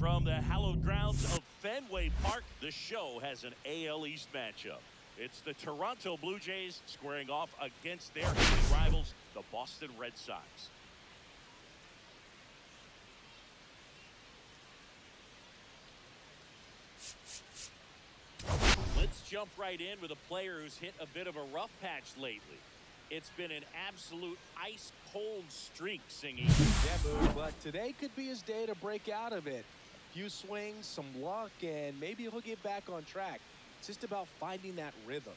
From the hallowed grounds of Fenway Park, the show has an AL East matchup. It's the Toronto Blue Jays squaring off against their rivals, the Boston Red Sox. Let's jump right in with a player who's hit a bit of a rough patch lately. It's been an absolute ice-cold streak, Singy. Yeah, Boo, but today could be his day to break out of it. A few swings, some luck, and maybe he'll get back on track. It's just about finding that rhythm.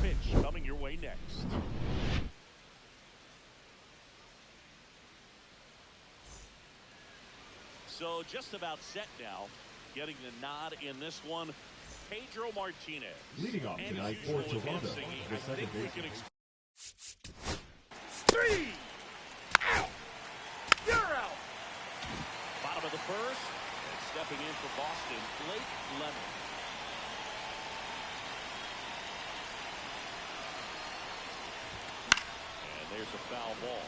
Pitch coming your way next. So just about set now. Getting the nod in this one, Pedro Martinez. Leading off tonight for Toronto, the second baseman. Three! Out! You're out! Bottom of the first. And stepping in for Boston, Blake Lemon. And there's a foul ball.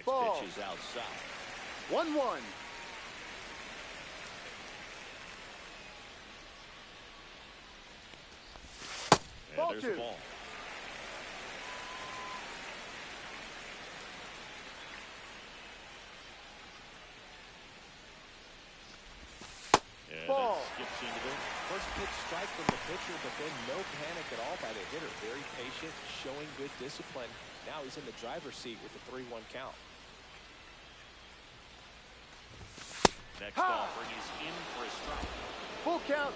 Ball. Pitch is outside. 1-1. And Ball there's two. a ball. And Ball. that skips into there. First pitch strike from the pitcher, but then no panic at all by the hitter. Very patient, showing good discipline. Now he's in the driver's seat with the 3-1 count. Next offering is in for a strike. Full count.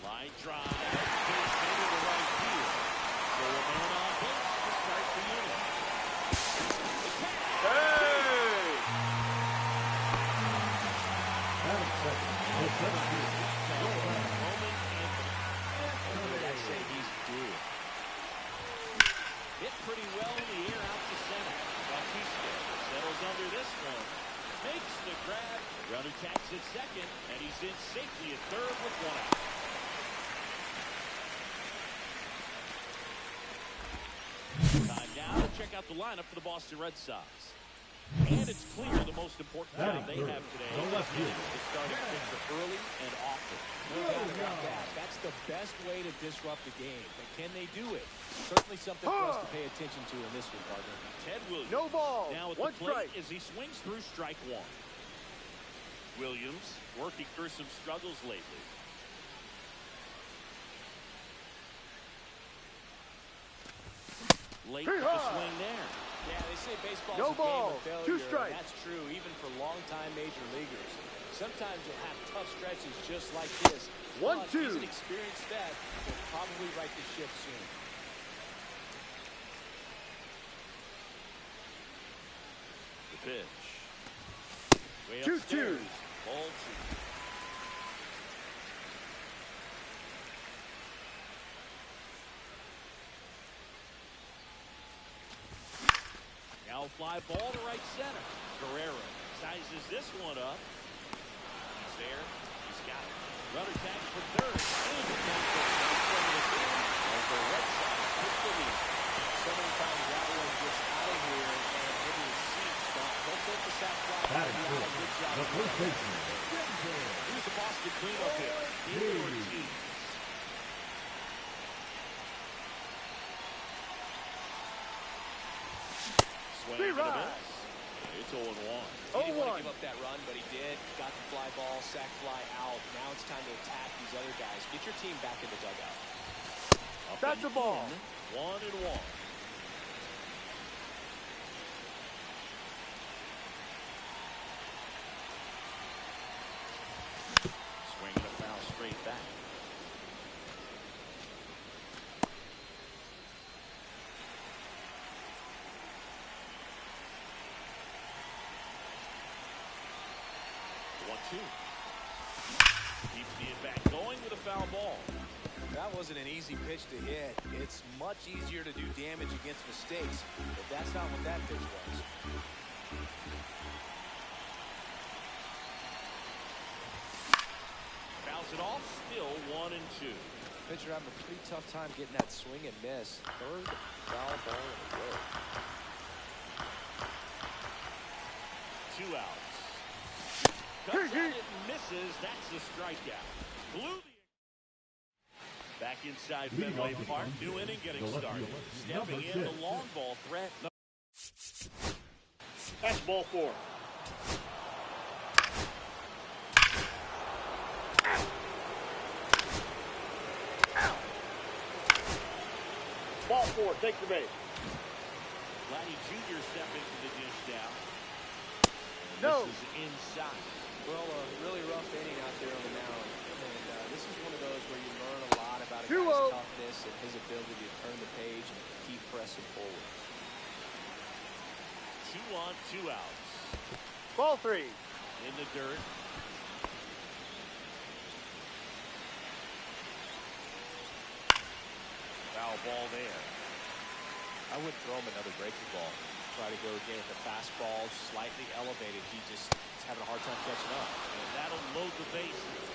Line drive. Base hit to the right field. So a man on base to start the unit. Hey! I say he's due. Hit pretty well in the air out to center. Bautista settles under this one. Makes the grab. Runner tacks at second, and he's in safely at third with one out. Time now to check out the lineup for the Boston Red Sox. And it's clear the most important job they have today is starting pitcher early and often. No doubt about that. That's the best way to disrupt the game. But can they do it? Certainly something for us to pay attention to in this one, partner. Ted Williams. No ball. Now at One the plate strike. as he swings through strike one. Williams working through some struggles lately. Late with the swing there. Yeah, they say baseball's No a ball. game of 2 failure. strikes. And that's true even for longtime major leaguers. Sometimes you'll have tough stretches just like this. 1-2. He's an experienced vet. He'll probably right the ship soon. The pitch. Way 2-2. upstairs. Ball two. Now fly ball to right center. Guerrero sizes this one up. He's there. He's got it. Runner tags for third. And the catch from the field as the Red Sox pick the lead. So many times that one gets out of here and into the seats. Don't take the sack fly. Batting Good first, job. the first baseman. Here's the Boston cleanup hitter. David Ortiz. Swing to the miss. It's 0-1. He didn't want 0-1. to give up that run, but he did. Got the fly ball, sack fly out. Now it's time to attack these other guys. Get your team back in the dugout. Up That's and a ball. in. 1-1. Swinging a foul straight back. foul ball. That wasn't an easy pitch to hit. It's much easier to do damage against mistakes, but that's not what that pitch was. Fouls it off, still 1-2. Pitcher having a pretty tough time getting that swing and miss. Third foul ball in a row. 2 outs. Cuts at it and misses. That's the strikeout. Blew the... Back inside Fenway Park. New inning getting started. Stepping in, the long ball threat. That's ball 4. Ball 4, take the base. Vladdy Jr. stepping to the dish now. No. This is inside. Well, a really rough inning out there on the mound. And this is one of those where you learn a lot about a 2-0. guy's toughness and his ability to turn the page and keep pressing forward. 2 on, 2 outs. Ball 3. In the dirt. Foul ball there. I wouldn't throw him another breaking ball. Try to go again with the fastball slightly elevated. He just is having a hard time catching up. And that'll load the bases.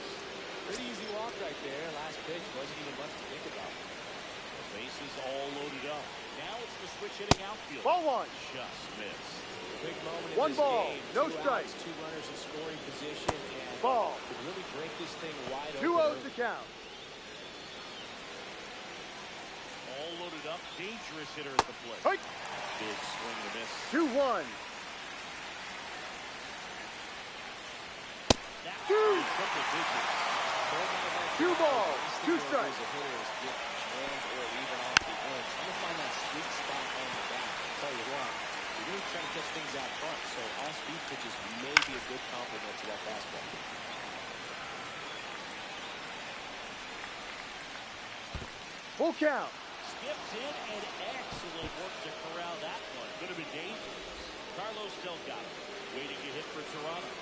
Pretty easy walk right there. Last pitch wasn't even much to think about. The bases all loaded up. Now it's the switch hitting outfield. Ball 1. Just missed. Big moment in 1 this ball, game. no 2 strikes. outs, 2 runners in scoring position, and Ball. could really break this thing wide 2 open. outs to count. All loaded up. Dangerous hitter at the plate. Hey. Big swing and a miss. 2-1. That Two. triple digits. 2 balls, 2 strikes. The hitters get jammed or even off the edge. Trying to find that sweet spot on the bat. I'll tell you what, you're really trying to catch things out front, so off-speed pitches may be a good complement to that fastball. Full count. Skips in and excellent work to corral that one. Could have been dangerous. Carlos still got it. Waiting to hit for Toronto.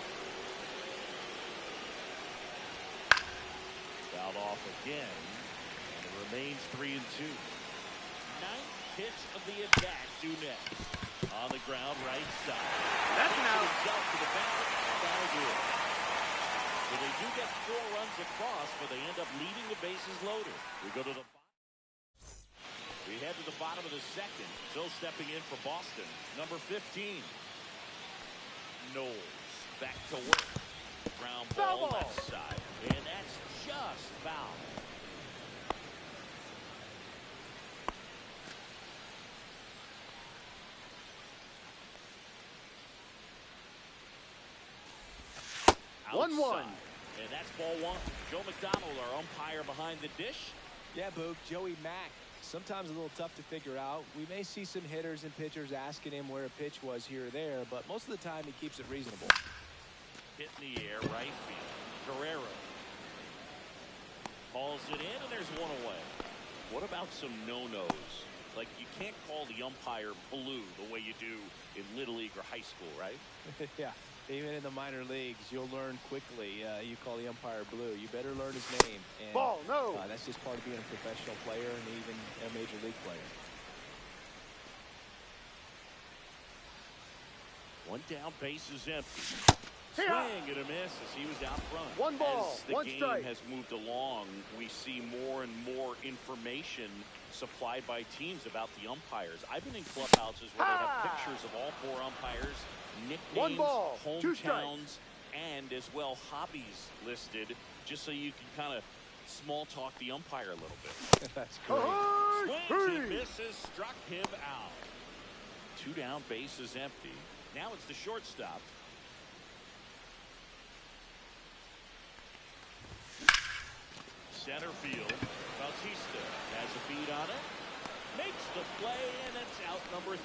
Fouled off again. And it remains 3-2. 9th pitch of the at-bat due next. On the ground, right side. That's an out. Himself to the back. Foul good. So they do get 4 runs across, but they end up leaving the bases loaded. We go to the... We head to the bottom of the second. Still stepping in for Boston. Number 15. Knowles back to work. Ground ball left side. And that's just foul. Outside. 1-1. And that's ball 1. Joe McDonald, our umpire behind the dish. Yeah, Boog, Joey Mack. Sometimes a little tough to figure out. We may see some hitters and pitchers asking him where a pitch was here or there, but most of the time he keeps it reasonable. Hit in the air, right field. Guerrero calls it in, and there's 1 away. What about some no-nos? Like, you can't call the umpire blue the way you do in Little League or high school, right? Yeah, even in the minor leagues, you'll learn quickly. You call the umpire blue. You better learn his name. And, Ball, no. That's just part of being a professional player and even a major league player. 1 down, base is empty. Hey, Swing and a miss as he was out front. 1 ball, as the 1 game strike. has moved along, we see more and more information supplied by teams about the umpires. I've been in clubhouses where they have pictures of all 4 umpires, nicknames, 1 ball, 2 strikes. hometowns, and as well hobbies listed, just so you can kind of small talk the umpire a little bit. That's great. Swings and misses, struck him out. 2 down, base is empty. Now it's the shortstop. Center field. Bautista has a beat on it. Makes the play, and it's out number 3.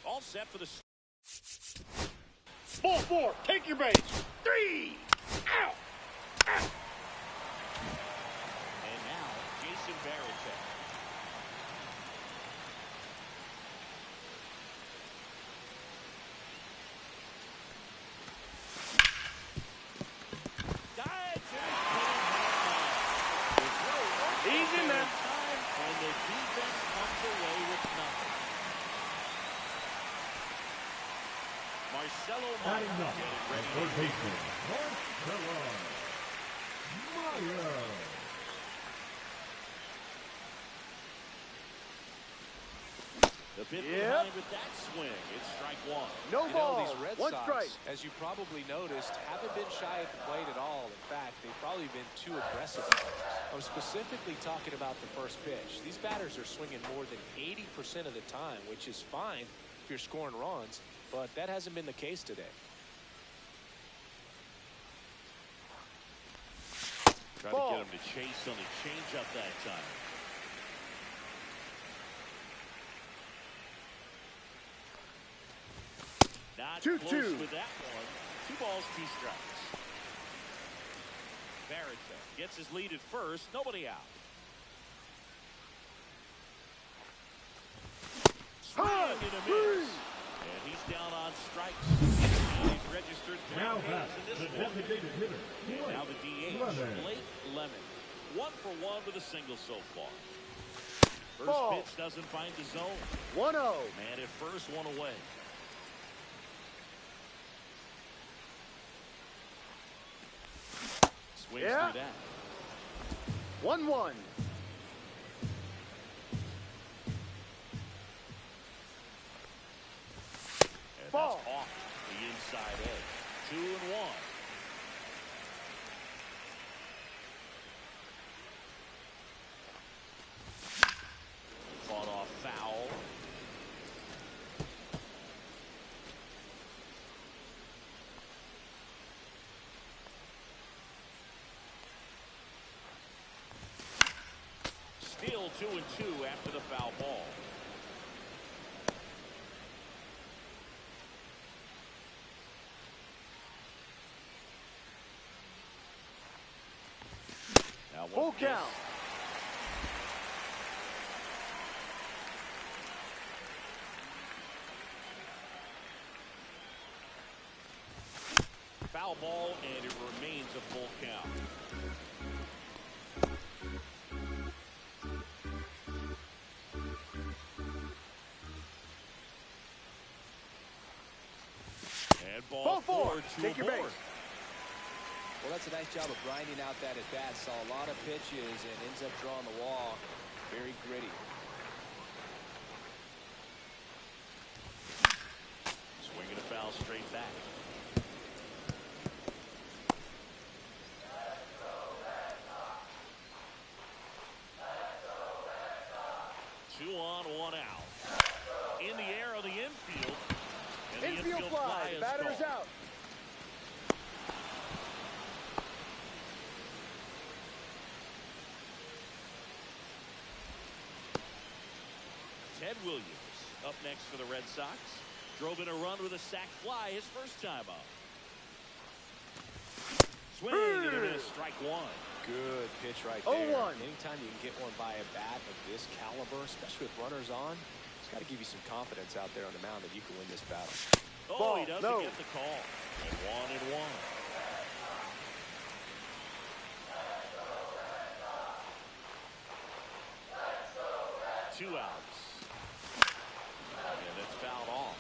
All set for the... Ball 4. Take your base. 3. Out. Out. And now, Jason Varitek. Marcelo Batting Meyer up, getting at ready third to baseman, Marcelo Meyer. the pit behind with that swing. It's strike one. No ball. These Red One Sox, strike. as you probably noticed, haven't been shy at the plate at all. In fact, they've probably been too aggressive. I'm specifically talking about the first pitch. These batters are swinging more than 80% of the time, which is fine if you're scoring runs, but that hasn't been the case today. Try to get him to chase on the changeup that time. Not 2-2. close with that one. 2 balls, 2 strikes. Barrett gets his lead at first. Nobody out. Swing and a miss. And he's down on strikes. And he's registered 3 Now hits back, in this the one. designated hitter, And now the DH, Lemon. Blake Lemon. 1 for 1 with a single so far. First Ball. pitch doesn't find the zone. 1-0. Man at first, 1 away. Swings through that. 1-1. And Ball. that's off the inside edge. 2-1. Fought off foul. Still 2-2 after the foul ball. Now Full count. Foul ball, and it remains a full count. And ball 4, 2 Take your aboard. base. Well, that's a nice job of grinding out that at-bat. Saw a lot of pitches and ends up drawing the wall. Very gritty. Swinging a foul straight back. Two on, 1 out. In the air on the infield. And the Infield fly. is Batter is called. out. Ted Williams up next for the Red Sox. Drove in a run with a sac fly his first time up. Swing and a miss, strike 1. Good pitch right 0-1. there. Anytime you can get one by a bat of this caliber, especially with runners on, it's got to give you some confidence out there on the mound that you can win this battle. Oh, Ball, he doesn't no. get the call. And 1-1. Two outs. And that's fouled off.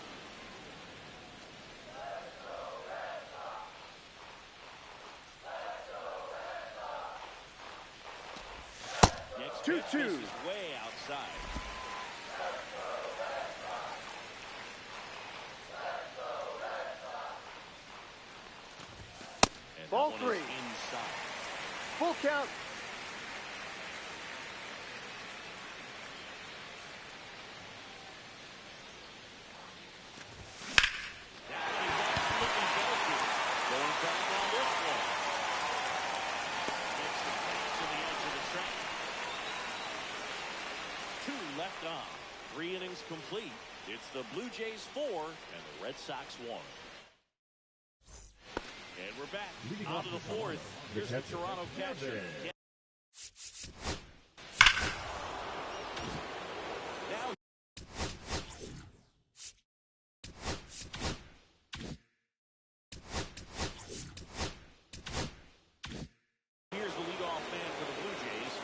Next pitch 2-2. misses way outside. And Ball that one is 3. inside. Full count. Going back on this one. Makes the pass to the edge of the track. 2 left on. 3 innings complete. It's the Blue Jays 4 and the Red Sox 1. And we're back Leading on off to the the 4th. Here's the catcher, Toronto catcher. Kevin. Now here's the leadoff man for the Blue Jays.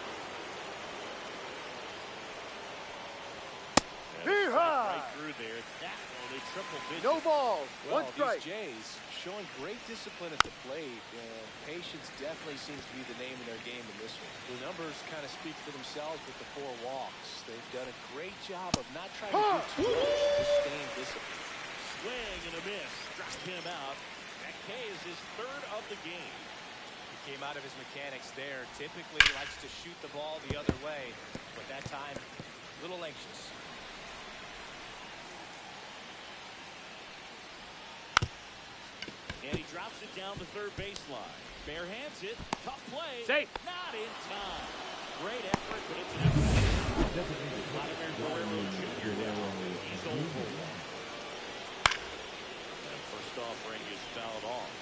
And a strike Yeehaw! right through there. That one, a triple digit. No balls. Well, 1 strike. These Jays showing great discipline at the plate, and patience definitely seems to be the name of their game in this one. The numbers kind of speak for themselves with the 4 walks. They've done a great job of not trying to do too much, just staying disciplined. Swing and a miss. Struck him out. That K is his 3rd of the game. He came out of his mechanics there. Typically, he likes to shoot the ball the other way, but that time, a little anxious. And he drops it down the 3rd baseline. Bare hands it. Tough play. Safe. Not in time. Great effort, but it's an effort. Vladimir Guerrero Jr. now. He's 0 for 1. And first offering is fouled off.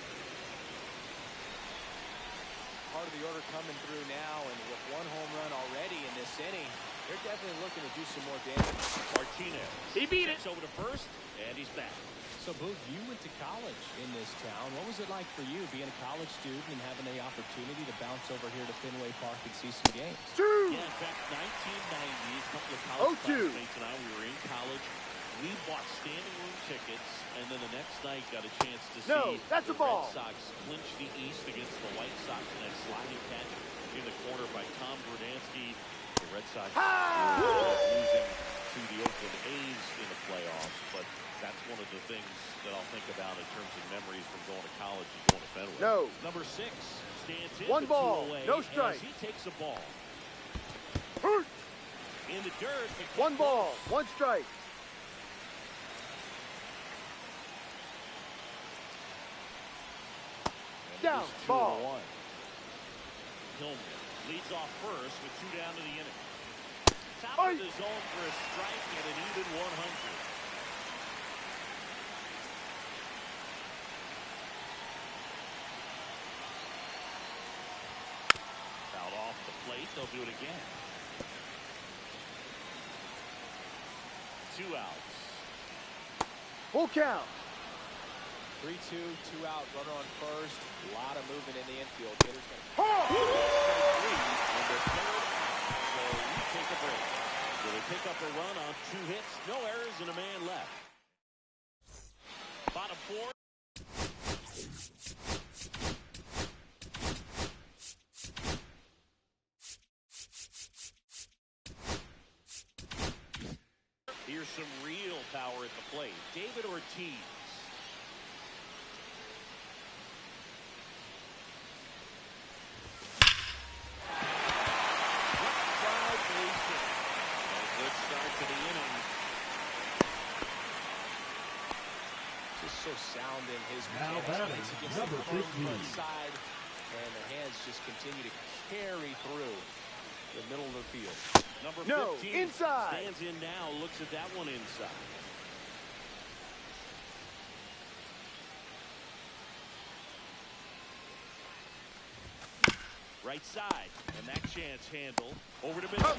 Part of the order coming through now, and with 1 home run already in this inning, they're definitely looking to do some more damage. Martinez. He beat it. Over to first, and he's back. So, Boog, you went to college in this town. What was it like for you being a college student and having the opportunity to bounce over here to Fenway Park and see some games? Yeah, in fact, 1990, a couple of college 0-2. classmates and I, we were in college. We bought standing room tickets, and then the next night got a chance to see that's the a ball. Red Sox clinch the East against the White Sox in that sliding catch in the corner by Tom Verdansky. The Red Sox losing to the Oakland A's in the playoffs, but that's one of the things that I'll think about in terms of memories from going to college and going to Fenway. No. Number 6 stands in. 1 ball, away no strike. as he takes a ball. In the dirt. 1 ball, 1 strike. Down, ball. Hillman leads off first with 2 down to the inning. Top of the zone for a strike and an even 100. Fouled off the plate. They'll do it again. 2 outs. Full count. 3-2, 2 out, runner on first. A lot of movement in the infield. Hitters And they're third out. So we take a break. Will they pick up a run on 2 hits? No errors and a man left. Bottom 4. Here's some real power at the plate. David Ortiz. so sound in his Now mechanics. batting, Gets number the firm 15. front side, and the hands just continue to carry through the middle of the field. Number 15 inside. stands in now, looks at that one inside. Right side, and that chance handle over to middle.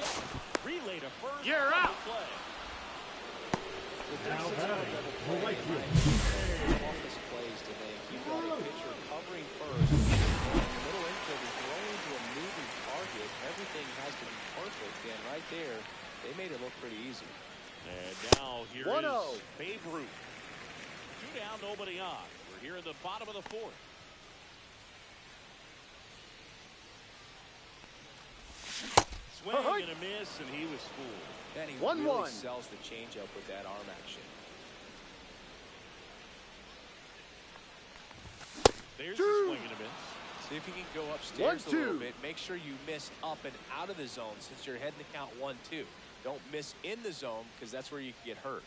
Relay to first. You're out. Play. Now batting, the right field. Office plays to make. You've got a pitcher covering first. And the middle infield is throwing to a moving target. Everything has to be perfect, and right there, they made it look pretty easy. And now here 1-0. is Babe Ruth. 2 down, nobody on. We're here in the bottom of the 4th. Swing and a miss, and he was fooled. And he 1-1. really sells the changeup with that arm action. There's the swing and a miss. See if you can go upstairs a little 1-2. bit. Make sure you miss up and out of the zone since you're heading to count 1-2. Don't miss in the zone because that's where you can get hurt.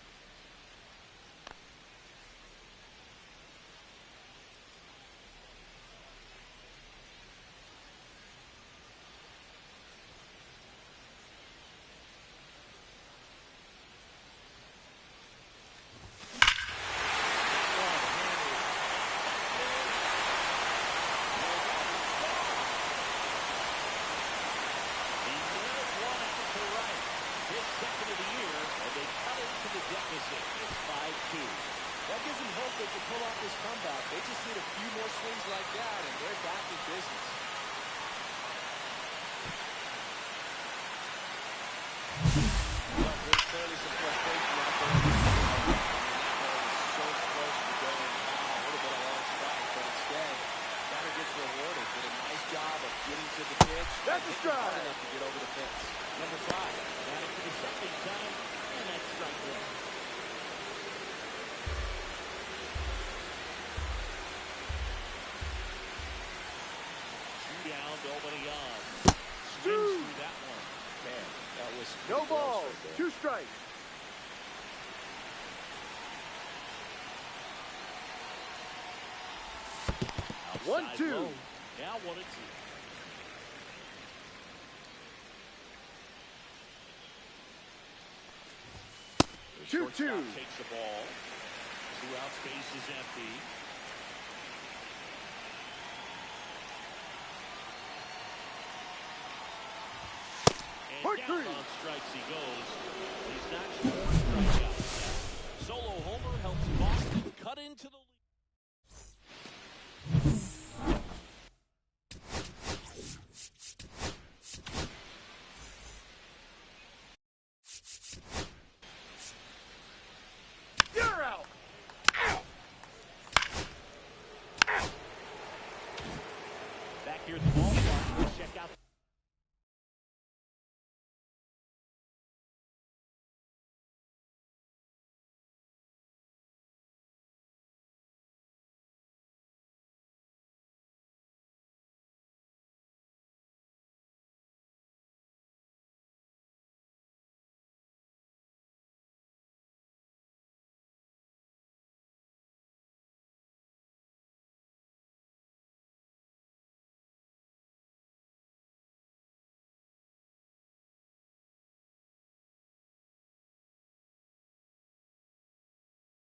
He nailed one out to right. His second of the year, and they cut into the deficit. It's 5-2. That gives them hope they can pull off this comeback. They just need a few more swings like that, and they're back in business. Well, there's clearly some frustration out there. That ball is so close to going out. hitting strike. hard enough to get over the fence. Number 5, batting for the second time, and that's strike 1. Two down, nobody on. Swings through that one. Man, that was No pretty close balls. right there. 2 strikes. Outside 1-2. low. Now 1-2. The 2-2. shortstop takes the ball. 2 outs, base is empty. And Part down 3. on strikes he goes. He's notched 4 strikeouts. Solo homer helps Boston cut into the lead. You're out. Back here at the ballpark, we'll check out.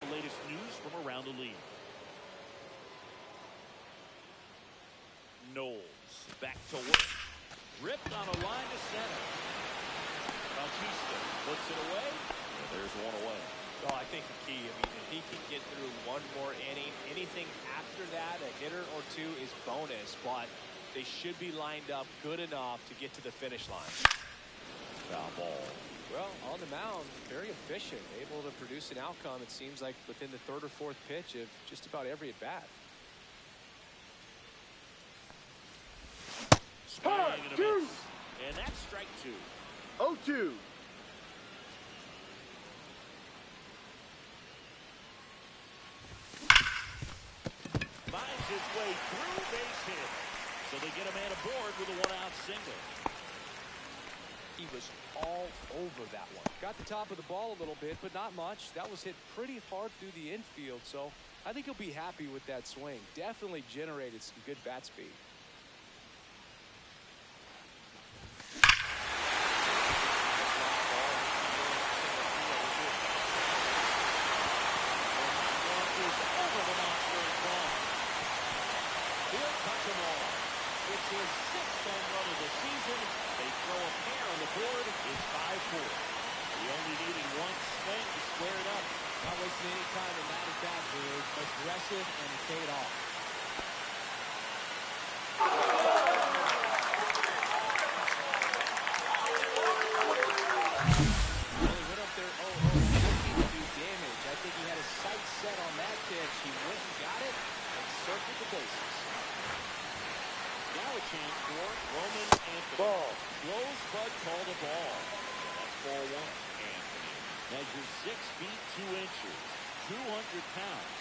The latest news from around the league. Knowles back to work. Ripped on a line to center. Bautista puts it away. And there's one away. Well, I think the key, if he can get through one more inning, anything after that, a hitter or two is bonus, but they should be lined up good enough to get to the finish line. Foul ball. Well, on the mound, very efficient, able to produce an outcome, it seems like, within the 3rd or 4th pitch of just about every at-bat. Swing and a miss. And that's strike 2. 0-2. Finds his way through, base hit. So they get a man aboard with a 1-out single. He was all over that one. Got the top of the ball a little bit, but not much. That was hit pretty hard through the infield, so I think he'll be happy with that swing. Definitely generated some good bat speed. It's his 6th home run of the season. They throw a pair on the board. It's 5-4. He only needed one swing to square it up. Not wasting any time in that at-bat, dude. Aggressive, and it paid off. Well, he went up there 0-0, looking to do damage. I think he had his sights set on that pitch. He went and got it and circled the bases. Now a chance for Roman Anthony. Ball. Blows Bud called a ball. That's ball 1. Anthony measures 6 feet 2 inches, 200 pounds,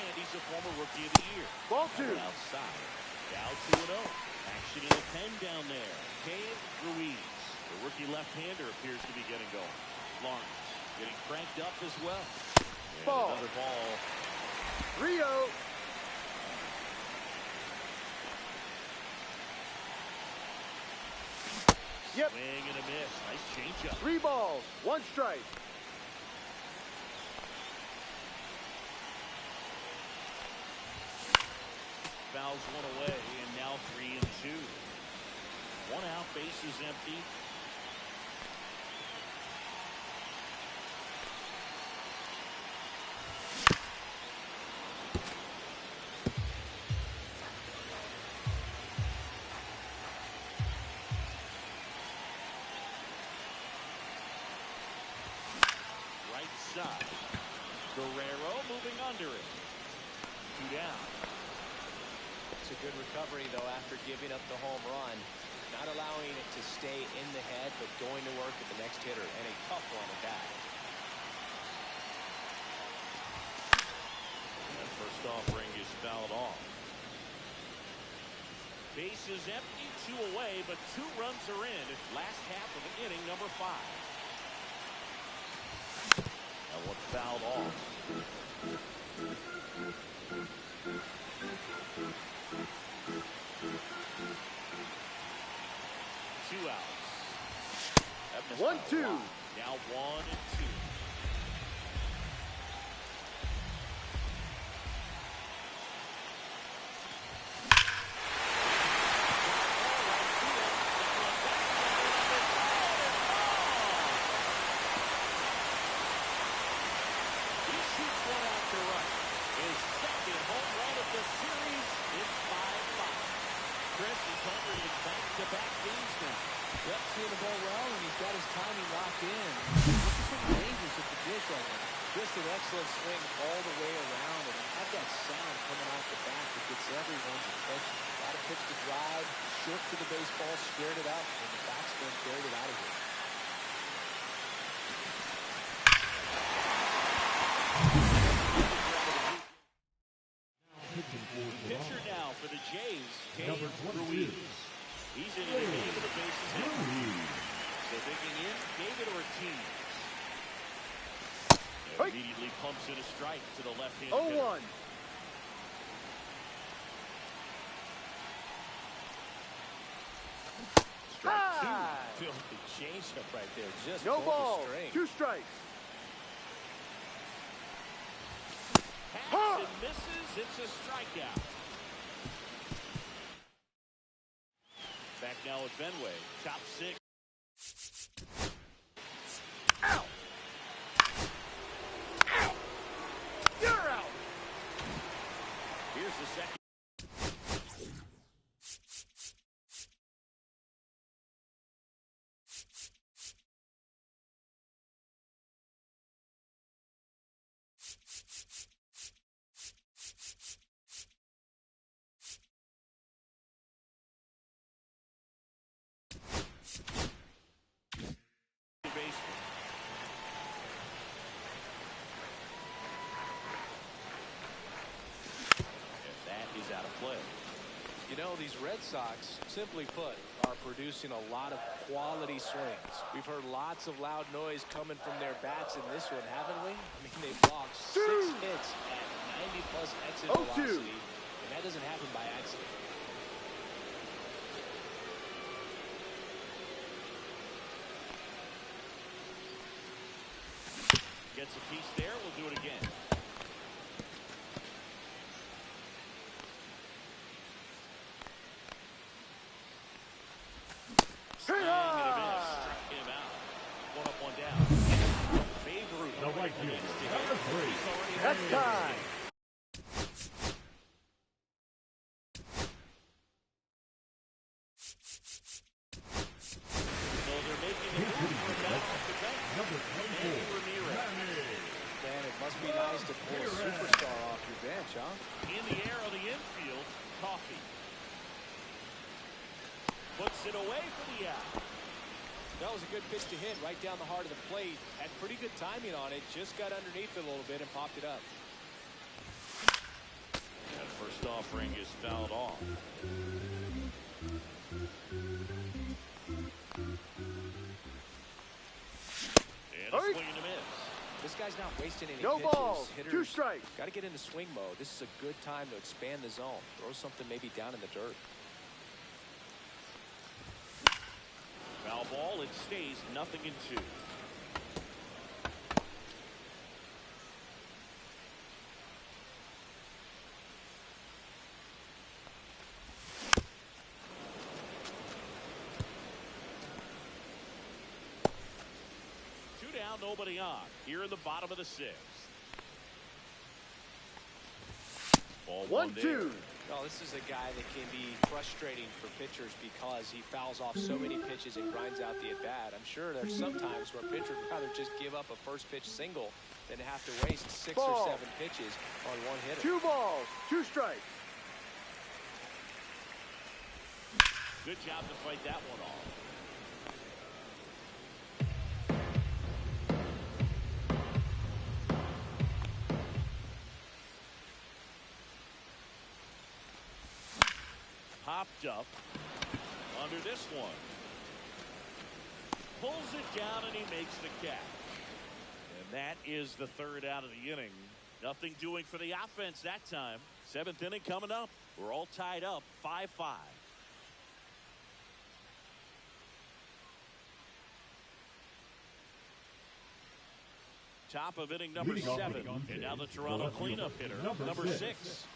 and he's a former Rookie of the Year. Ball 2. Outside. Down 2-0. Action in the pen down there. Kane Ruiz. The rookie left-hander appears to be getting going. Lawrence getting cranked up as well. And Ball. another ball. 3-0. Yep. Swing and a miss. Nice changeup. 3 balls. 1 strike. Fouls one away, and now 3-2. 1 out, base is empty. Right side. Guerrero moving under it. 2 down. It's a good recovery, though, after giving up the home run. not allowing it to stay in the head, but going to work with the next hitter, and a tough one at that. That first offering is fouled off. Base is empty, 2 away, but 2 runs are in. Last half of inning number 5. That one fouled off. Two outs. That missed by a 1-2. lot. Now 1-2. Just an excellent swing all the way around, and had that sound coming off the bat that gets everyone's attention. Got a pitch to drive, shook to the baseball, squared it up, and the batsman carried it out of here. Pitcher now for the Jays, Number Dave 22. Ruiz. He's in the game of the bases empty. So digging in, David Ortiz. Immediately pumps in a strike to the left-handed 0-1. Strike 2. Filthy changeup right there. Just No pulled the ball. string. 2 strikes. Hacks and misses. It's a strikeout. Back now at Fenway. Top 6. Out. Out. You're out. Here's the second. You know, these Red Sox, simply put, are producing a lot of quality swings. We've heard lots of loud noise coming from their bats in this one, haven't we? I mean, they've blocked 6 hits at 90-plus exit velocity, and that doesn't happen by accident. Gets a piece there. We'll do it again. Swing and a miss. Struck him out. 1 up, 1 down. Babe Ruth. The right fielder, number 3. That's time. So they're making the move for a guy off the bench. Number 24. Ramirez. Man, it must be nice to pull a superstar off your bench, huh? In the air on the infield, Coffey. Puts it away for the out. That was a good pitch to hit right down the heart of the plate. Had pretty good timing on it. Just got underneath it a little bit and popped it up. That first offering is fouled off. And a swing and a miss. This guy's not wasting any No pitches. balls. 2 strikes. Got to get into swing mode. This is a good time to expand the zone. Throw something maybe down in the dirt. Foul ball. It stays 0-2. Two down, nobody on. Here in the bottom of the 6th. Ball 1-2. Well, this is a guy that can be frustrating for pitchers because he fouls off so many pitches and grinds out the at-bat. I'm sure there's some times where a pitcher would rather just give up a first pitch single than to have to waste 6 or 7 pitches on one hitter. 2 balls. 2 strikes. Good job to fight that one off. Popped up under this one. Pulls it down and he makes the catch. And that is the third out of the inning. Nothing doing for the offense that time. Seventh inning coming up. We're all tied up 5-5. Top of inning number 7. And now the Toronto cleanup hitter, number 6.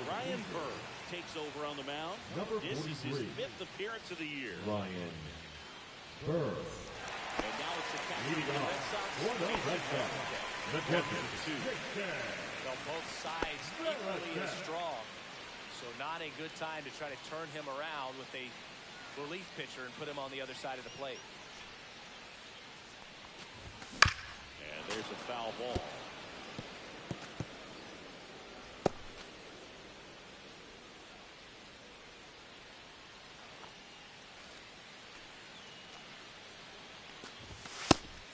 Ryan Burr takes over on the mound. This is his 5th appearance of the year. Ryan Burr. And now it's the captain of the Red Sox. The captain. Well, both sides equally as strong. So not a good time to try to turn him around with a relief pitcher and put him on the other side of the plate. And there's a foul ball.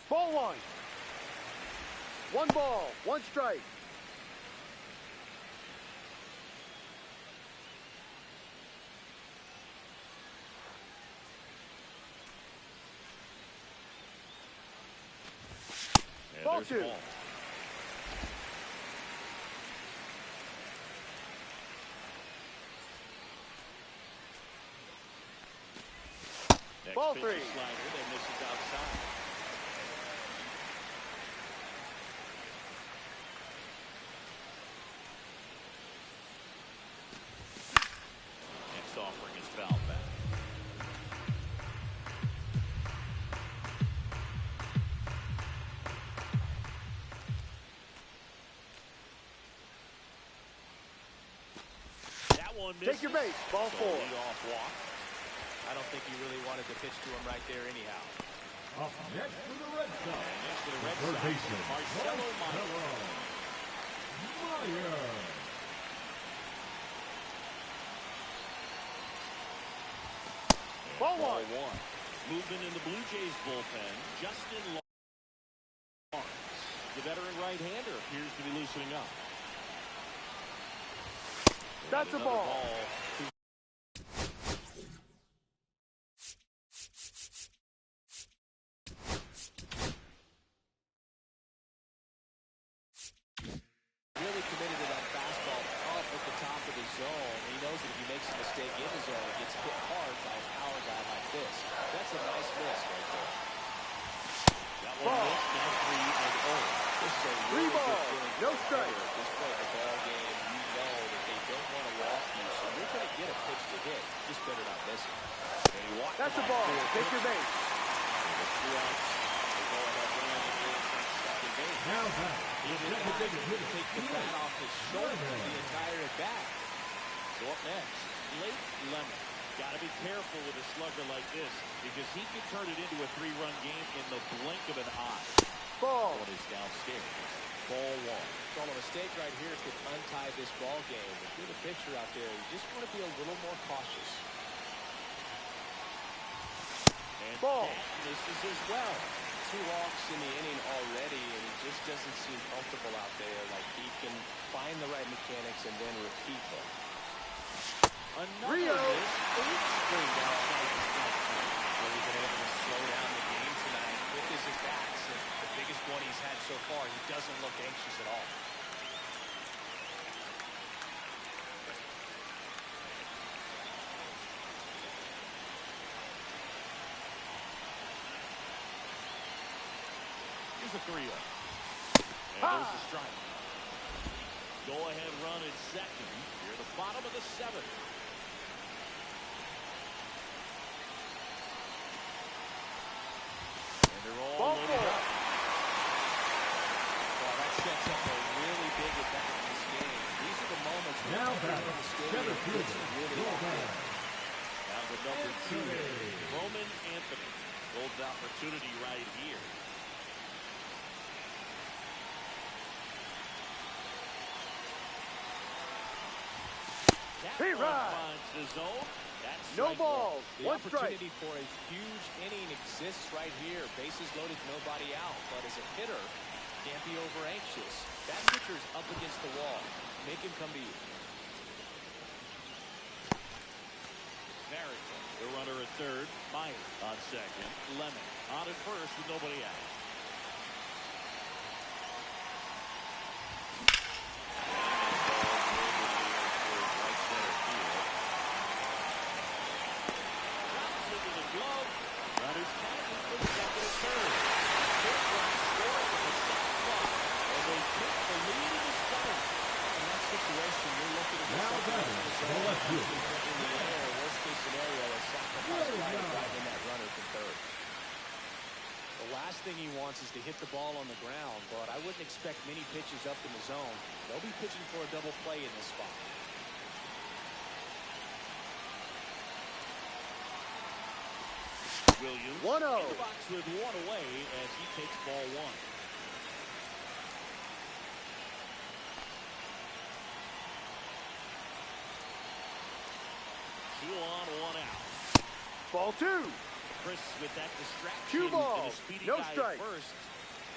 Ball 1. 1 ball, 1 strike. And Ball there's 2. the ball. Next Ball pitch 3. is slider that misses outside. Next offering is foul back. That one misses. Take your base. Ball So 4. leadoff walk. I don't think he really wanted to pitch to him right there anyhow. Up next for the Red Sox. Next for the Red Third Sox, baseman, Marcelo Meyer. Meyer. Ball Ball 1. 1. Movement in the Blue Jays bullpen. Justin Lawrence, the veteran right-hander, appears to be loosening up. That's a Another ball. Really committed to that fastball up at the top of the zone. He knows that if he makes a mistake in the zone, it gets hit hard by a power guy like this. That's a nice miss right there. That one missed, now 3-0. This is a 3 really ball, good feeling no for a strike. hitter at this point in the ball game. You know that they don't want to walk you, so you're going to get a pitch to hit. Just better not miss it. And he walked That's a by ball. for Take your base. the 2 outs. The ball had ran the first and second base. Now back. He did not take the bat off his shoulder the entire at bat. So up next, Blake Lemon. Got to be careful with a slugger like this because he can turn it into a 3-run game in the blink of an eye. Ball. One is downstairs. Ball 1. So a mistake right here could untie this ball game. If you're the pitcher out there, you just want to be a little more cautious. And Ball. that misses as well. 2 walks in the inning already, and he just doesn't seem comfortable out there. Like he can find the right mechanics and then repeat them. Another Rio. miss. 8 straight outside the strike zone. Well, he's been able to slow down the game tonight with his at-bats. And the biggest one he's had so far, he doesn't look anxious at all. Here's a 3-0. And there's the strike. Go ahead run at second. Here at the bottom of the 7th. And they're all Ball loaded 4. up. Well, that sets up a really big at-bat in this game. These are the moments when Now every batter. mistake Center fielder, Ballpark. Down to number 2, Roman Anthony. Golden opportunity right here. That one finds the zone. That's No balls. The One strike. opportunity for a huge inning exists right here. Bases loaded, nobody out. But as a hitter, can't be over anxious. That pitcher's up against the wall. Make him come to you. Barrington, the runner at third. Meyer on second. Lemon on at first with nobody out. Thing he wants is to hit the ball on the ground, but I wouldn't expect many pitches up in the zone. They'll be pitching for a double play in this spot. Williams 1-0. in the box with one away as he takes ball one. Two on, one out. Ball 2. Chris with that distraction. 2 balls. And a speedy No guy at strike. first.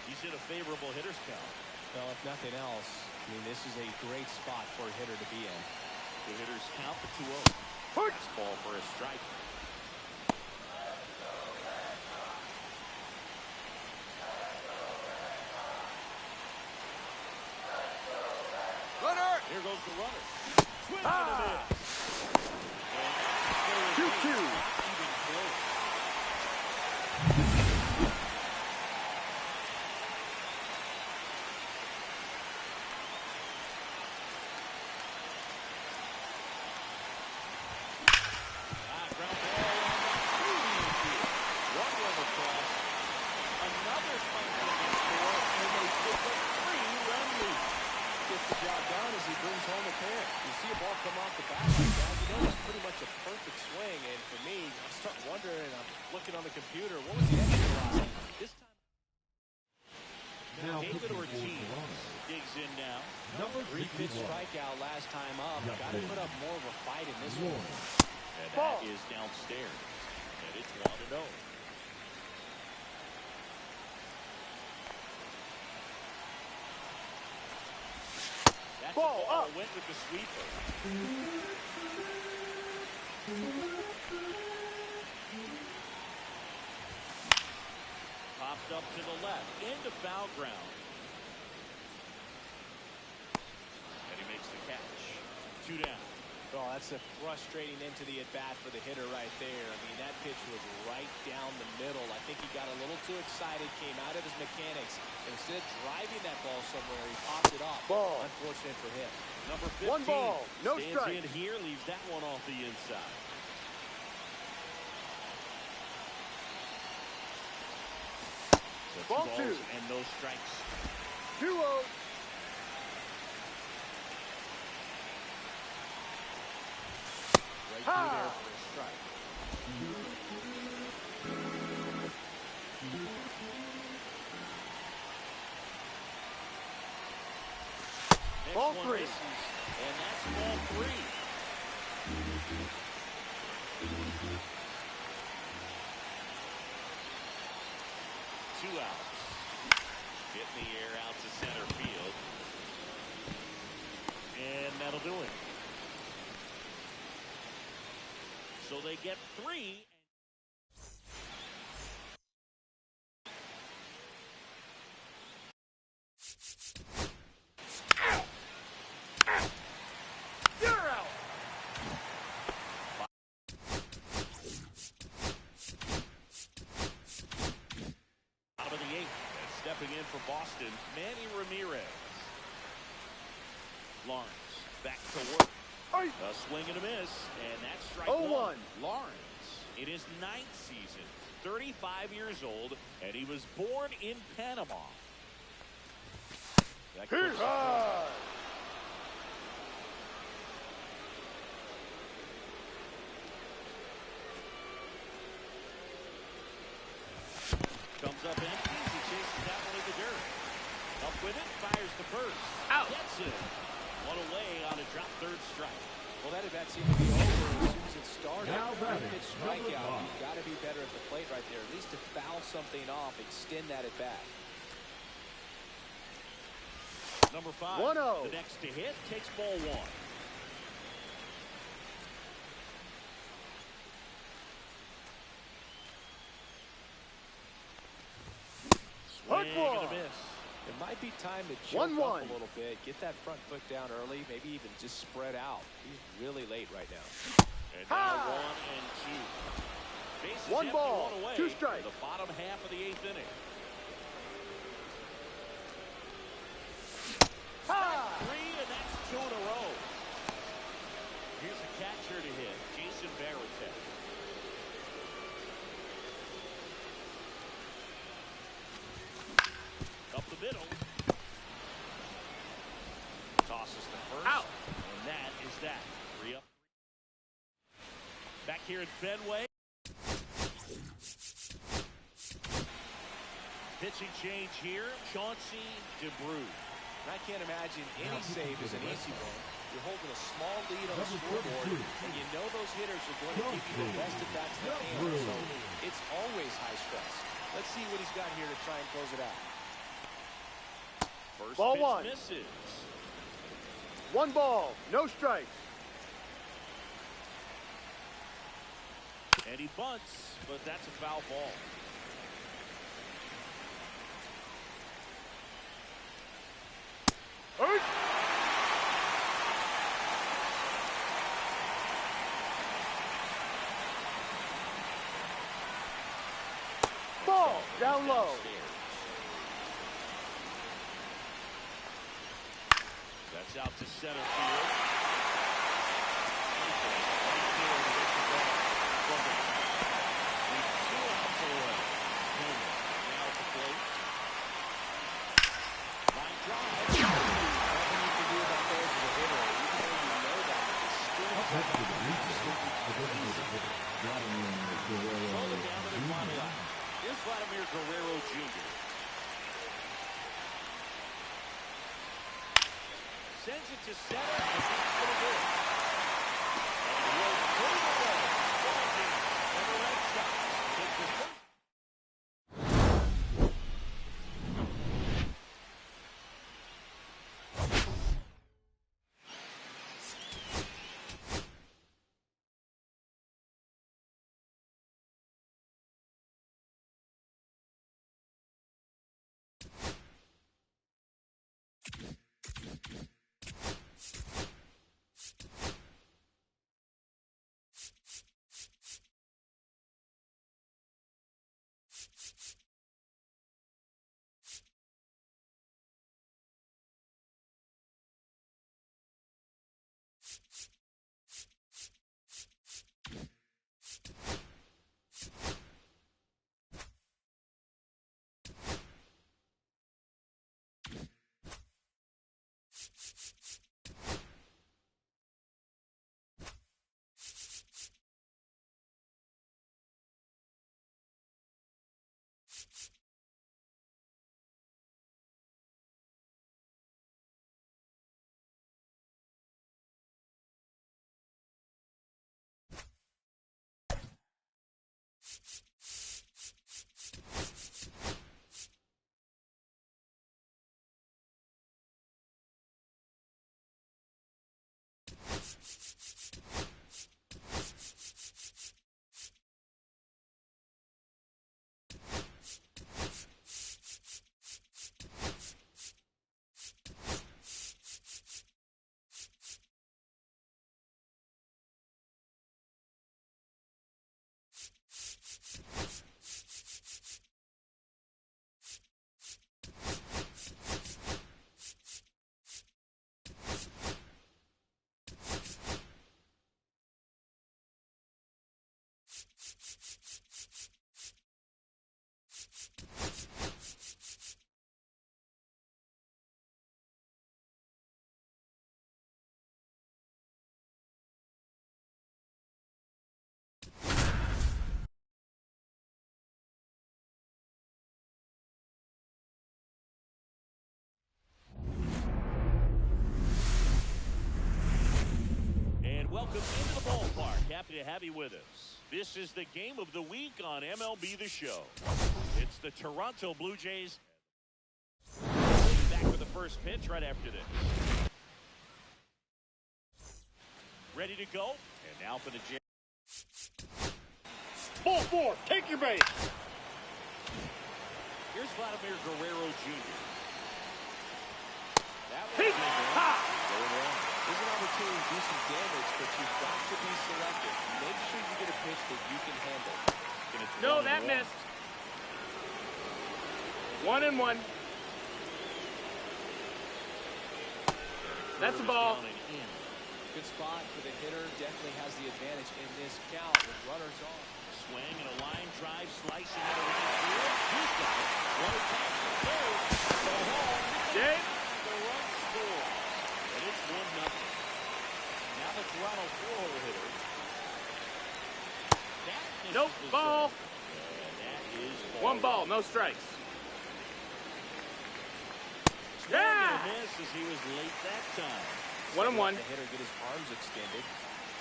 He's in a favorable hitter's count. Well, if nothing else, I mean, this is a great spot for a hitter to be in. The hitter's count the 2-0. Fastball for a strike. Runner. Here goes the runner. Swing and a miss. 2-2. Even close. Ground ball on that infield. One run across. Another punt in the score, and they pick up 3-run lead. Gets the job done as he brings home a pair. You see a ball come off the bat like that, you know it's pretty much a perfect swing. And for me, I start wondering, I'm looking on the computer, what was the extra velocity? This time. Now David pitching for Ortiz Toronto. digs in now. Number 3-pitch 51. strikeout last time up. Yeah, Got to please. put up more of a fight in this one. Warren. And Ball. that is downstairs. And it's 1-0. That's Ball a ball up. went with the sweeper. Popped up to the left into foul ground. And he makes the catch. 2 down. Well, that's a frustrating end to the at-bat for the hitter right there. I mean, that pitch was right down the middle. I think he got a little too excited, came out of his mechanics, and instead of driving that ball somewhere, he popped it off. Ball. Unfortunate for him. Number 15. 1 ball. No stands strike. in here, leaves that one off the inside. So Ball 2 balls 2. and no strikes. 2-0. Right through there for a strike. Next Ball one 3. misses, and that's ball 3. Two outs. Hit in the air out to center field. And that'll do it. So they get 3. You're out. Out of the 8th. And stepping in for Boston, Manny Ramirez. Lawrence back to work. Aye. A swing and a miss, and that's strike 0-1. one. Lawrence in his 9th season, 35 years old, and he was born in Panama. That Here goes- high. inning. One away on a drop third strike. Well, that at bat seemed to be over as soon as it started. Now batting, Pitch number strikeout. 5. You've got to be better at the plate right there, at least to foul something off, extend that at bat. Number 5. 1-0. The next to hit takes ball 1. Swing and a miss. It might be time to jump 1-1. up a little bit, get that front foot down early, maybe even just spread out. He's really late right now. And now 1 and 2. Bases 1 empty, ball, 1 away 2 strikes. for the bottom half of the 8th inning. Ha! 3, and that's 2 in a row. Here's a catcher to hit, Jason Varitek. Up the middle. Tosses the first. Out. And that is that. 3 up. Back here at Fenway. Pitching change here. Chauncey DeBruce. I can't imagine any save is an easy one. You're holding a small lead on the Number scoreboard, 42. and you know those hitters are going to give you the best at bats they can. So it's always high stress. Let's see what he's got here to try and close it out. First Ball pitch 1. misses. 1 ball, no strikes. And he bunts, but that's a foul ball. Earth. Ball, down low. That's out to center field. Here's Vladimir Guerrero Jr. Sends it to center, and that's going to do it. And he'll put it away. And the Red Sox take the first. welcome into the ballpark. Happy to have you with us. This is the game of the week on MLB The Show. It's the Toronto Blue Jays. Back for the first pitch right after this. Ready to go. And now for the Jays. Ball 4. Take your base. Here's Vladimir Guerrero Jr. That was Heat. Ha! There's an opportunity to do some damage, but you've got to be selective. Make sure you get a pitch that you can handle. No, that missed. 1-1. That's a ball. Good spot for the hitter. Definitely has the advantage in this count with runners on. Swing and a line drive, slicing out of right field. He's got it. Runner tags for third. Go home. Dave. The run score. And it's 1-0. Now the Toronto four-hole hitter. Nope, ball. And that is One ball, no strikes. Swing and a miss as he was late that time. 1-1. The hitter get his arms extended,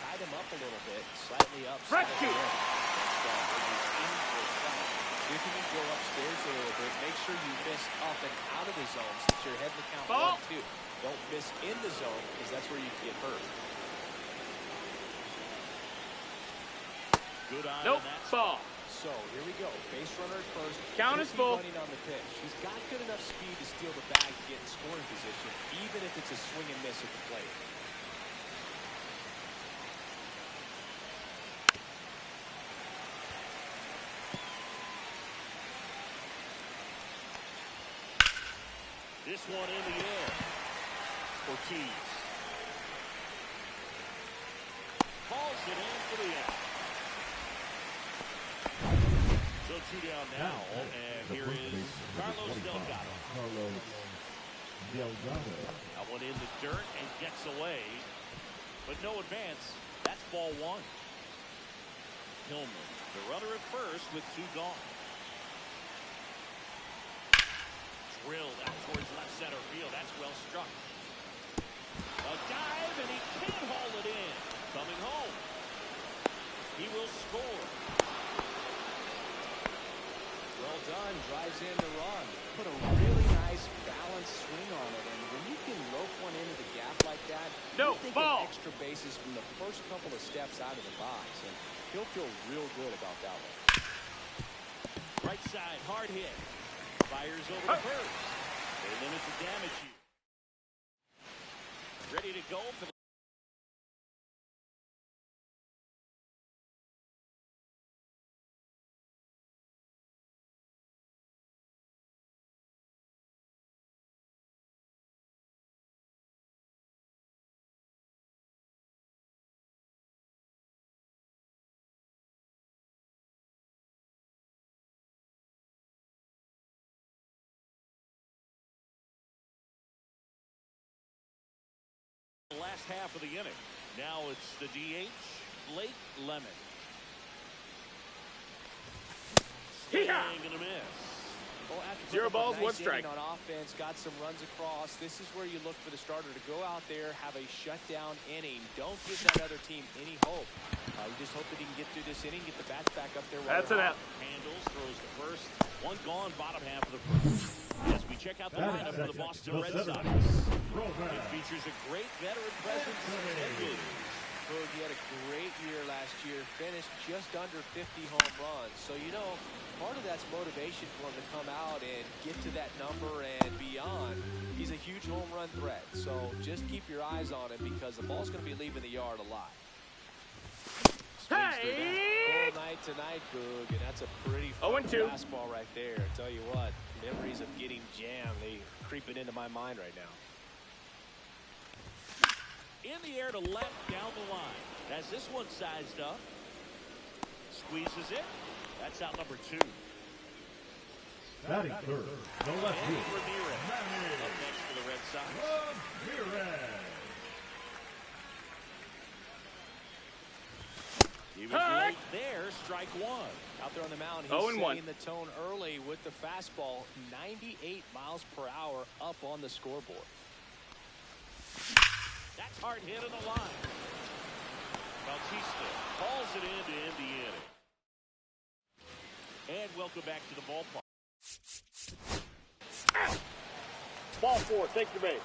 tied him up a little bit, slightly up. Fresh shoot. If you can go upstairs a little bit, make sure you miss up and out of the zone since you're heading the count Ball. 1-2. Don't miss in the zone because that's where you get hurt. Good eye Nope, on that. ball. So here we go. Base runner at first. Count is He'll full. keep running on the pitch. He's got good enough speed to steal the bag to get in scoring position, even if it's a swing and miss at the plate. This one in the air. Ortiz. Calls it in for the out. So 2 down now, and here is Carlos Delgado. That one in the dirt and gets away, but no advance. That's ball 1. Hillman, the runner at first with 2 gone. Drilled out towards left center field. That's well struck. A dive, and he can't haul it in. Coming home. He will score. Well done. Drives in the run. Put a really nice balanced swing on it. And when you can rope one into the gap like that, No, you think ball. of extra bases from the first couple of steps out of the box. And he'll feel real good about that one. Right side, hard hit. Fires over to first. They limit the damage here. Ready to go for the last half of the inning. Now it's the DH, Blake Lemon. Swing and a miss. Well, after 0 balls, nice 1 strike. On offense, got some runs across. This is where you look for the starter to go out there, have a shutdown inning. Don't give that other team any hope. You just hope that he can get through this inning, get the bats back up there. That's an out. Handles, throws the first. 1 gone, bottom half of the first. As we check out the lineup for the Boston Red Sox. It features a great veteran presence. Boog, he had a great year last year, finished just under 50 home runs. So, you know, part of that's motivation for him to come out and get to that number and beyond. He's a huge home run threat. So just keep your eyes on him because the ball's going to be leaving the yard a lot. Hey! Full night tonight, Boog, and that's a pretty 0-2 fastball right there. I tell you what, memories of getting jammed, they creeping into my mind right now. In the air to left down the line. Has this one sized up. Squeezes it. That's out number 2. Batting third, no left Manny field. Ramirez. Up next for the Red Sox. Ramirez. He was late there. Strike 1. Out there on the mound, he's 0-1. setting the tone early with the fastball. 98 miles per hour up on the scoreboard. That's hard hit on the line. Bautista calls it into Indiana. And welcome back to the ballpark. Ball 4. Take your base.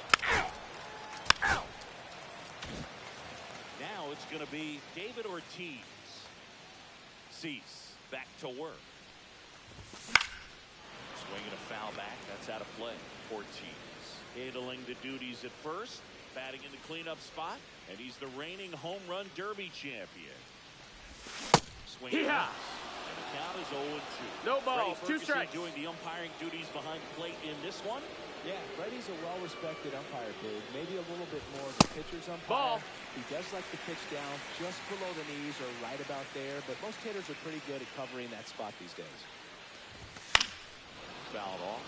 Now it's going to be David Ortiz. Cease back to work. Swinging a foul back. That's out of play. Ortiz handling the duties at first. Batting in the cleanup spot. And he's the reigning home run derby champion. Swinging. Yeah. And the count is 0-2. No balls. Freddie 2 strikes. doing the umpiring duties behind the plate in this one. Yeah, Freddie's a well-respected umpire, Dave. Maybe a little bit more of a pitcher's umpire. Ball. He does like to pitch down just below the knees or right about there, but most hitters are pretty good at covering that spot these days. Fouled off,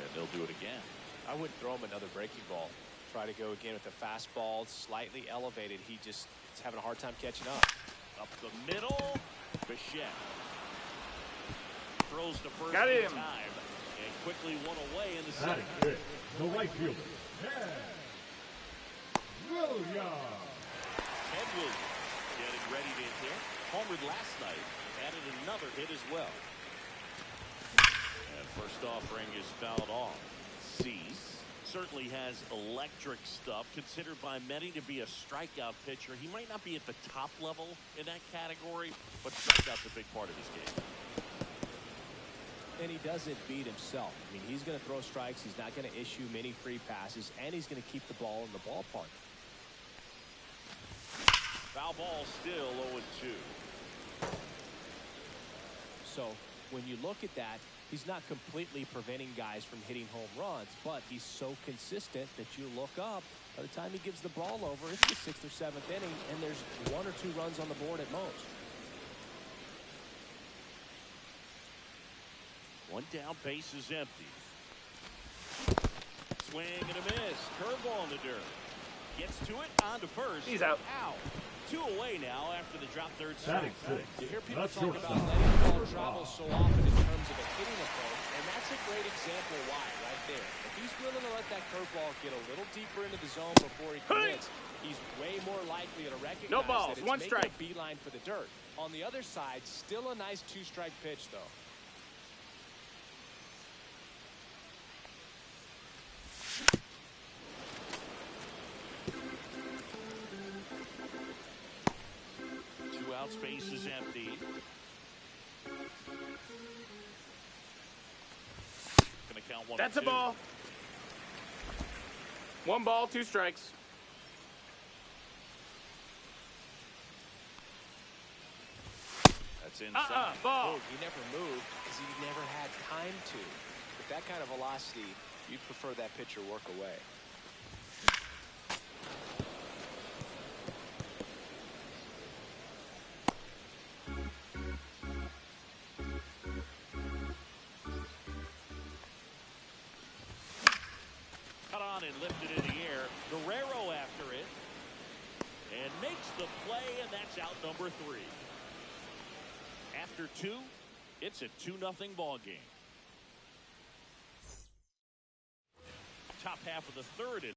and they'll do it again. I wouldn't throw him another breaking ball. Try to go again with the fastball, slightly elevated. He just is having a hard time catching up. Up the middle, Bichette throws the first Got him. time, and quickly one away in the That second. is it. The right fielder. Williams. Ted Williams getting ready to hit. Homered last night, added another hit as well. And first offering is fouled off. Cease certainly has electric stuff, considered by many to be a strikeout pitcher. He might not be at the top level in that category, but strikeout's a big part of his game. And he doesn't beat himself. I mean, he's going to throw strikes. He's not going to issue many free passes, and he's going to keep the ball in the ballpark. Foul ball still 0-2. So when you look at that, he's not completely preventing guys from hitting home runs, but he's so consistent that you look up. By the time he gives the ball over, it's the 6th or 7th inning, and there's 1 or 2 runs on the board at most. One down, base is empty. Swing and a miss. Curveball in the dirt. Gets to it, on to first. He's out. Out. 2 away now after the drop third That strike. is 6. You hear people That's talk shortstop. about letting the ball travel so often in terms of a hitting approach, and that's a great example why right there. If he's willing to let that curveball get a little deeper into the zone before he commits, he's way more likely to recognize No balls, that it's 1 making strike. a beeline for the dirt. On the other side, still a nice 2-strike pitch, though. Space is empty. Gonna count 1 That's and a 2. ball. 1 ball, 2 strikes. That's inside. Ball. Big, he never moved because he never had time to. With that kind of velocity, you'd prefer that pitcher work away. And lifted in the air. Guerrero after it. And makes the play, and that's out number 3. After 2, it's a 2-0 ball game. Top half of the third.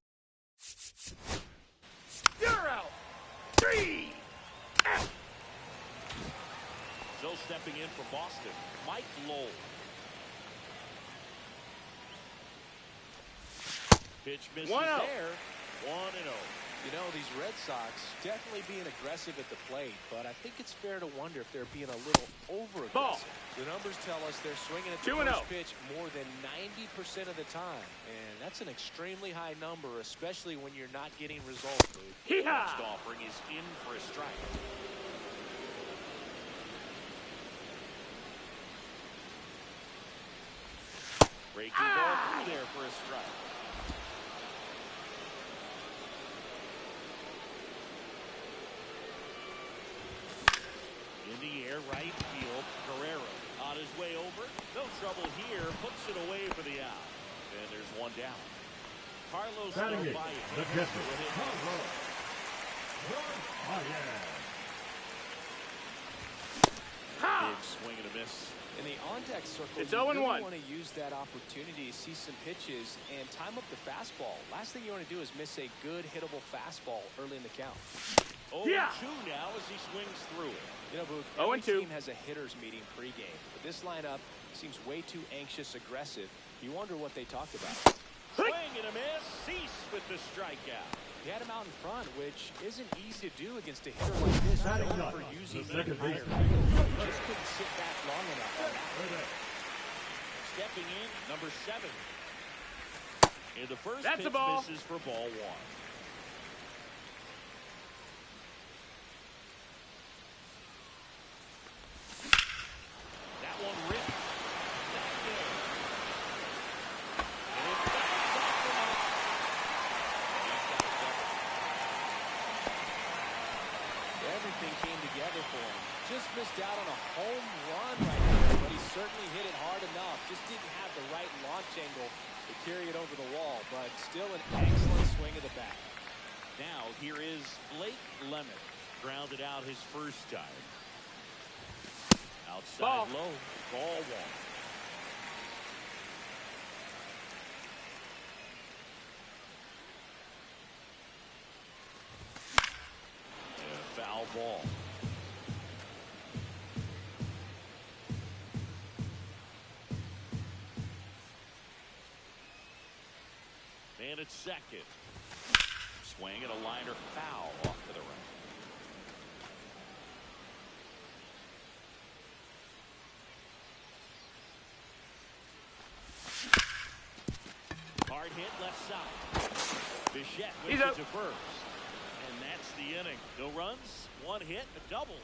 You're out. 3. So stepping in for Boston, Mike Lowell. Pitch misses 1-0. there. 1-0. You know, these Red Sox definitely being aggressive at the plate, but I think it's fair to wonder if they're being a little over-aggressive. Ball. The numbers tell us they're swinging at the 2-0. first pitch more than 90% of the time, and that's an extremely high number, especially when you're not getting results. Next offering is in for a strike. Breaking ball through there for a strike. In the air, right field. Guerrero on his way over. No trouble here. Puts it away for the out. And there's 1 down. Carlos Batting it. Narvaez. The catcher. Carlos. Big swing and a miss. In the on-deck circle, It's you 0-1. really want to use that opportunity to see some pitches and time up the fastball. Last thing you want to do is miss a good hittable fastball early in the count. 0-2 now as he swings through it. You know, Booth, 0-2. every team has a hitters meeting pregame, but this lineup seems way too anxious, aggressive. You wonder what they talked about. Swing and a miss. Cease with the strikeout. He had him out in front, which isn't easy to do against a hitter like this. Known for using the entire field. He just couldn't sit back long enough on that one. Stepping in, number 7. And the first That's pitch a ball. misses for ball 1. That one ripped. Back there. And it bounces off the mark. And he's got a double. Everything came together for him. Just missed out on a home run right there, but he certainly hit it hard enough. Just didn't have the right launch angle to carry it over the wall, but still an excellent swing of the bat. Now here is Blake Lemon. Grounded out his first time. Outside Ball. low. Ball 1. And a foul ball. Man at second. Swing and a liner foul off to the right. Hard hit left side. Bichette He's moves it up. to first. And that's the inning. No runs, 1 hit, a double,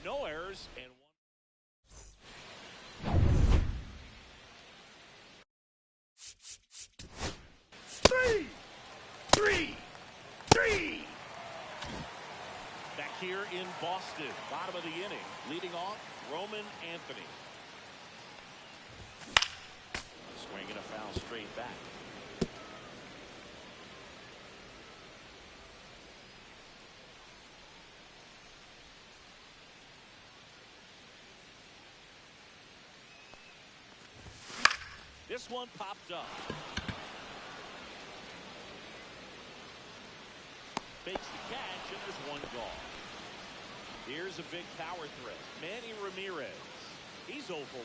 no errors, and 3. back here in Boston, bottom of the inning, leading off Roman Anthony. Swing and a foul straight back. This one popped up. Fakes the catch, and there's one gone. Here's a big power threat. Manny Ramirez. He's 0 for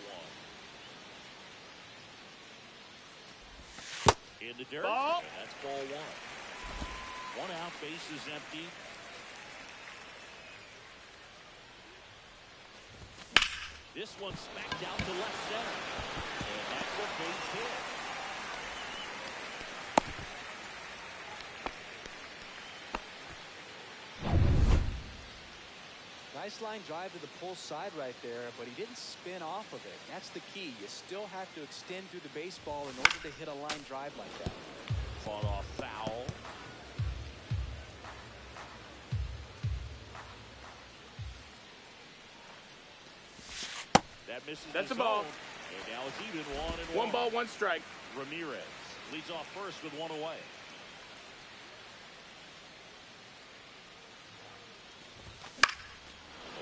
1. In the dirt. Ball. And that's ball 1. 1 out, bases empty. This one smacked out to left center. And that's a base hit. Nice line drive to the pull side right there, but he didn't spin off of it. That's the key. You still have to extend through the baseball in order to hit a line drive like that. Fought off foul. That misses That's the a ball. zone. And now it's even 1-1. 1 ball, 1 strike. Ramirez leads off first with 1 away.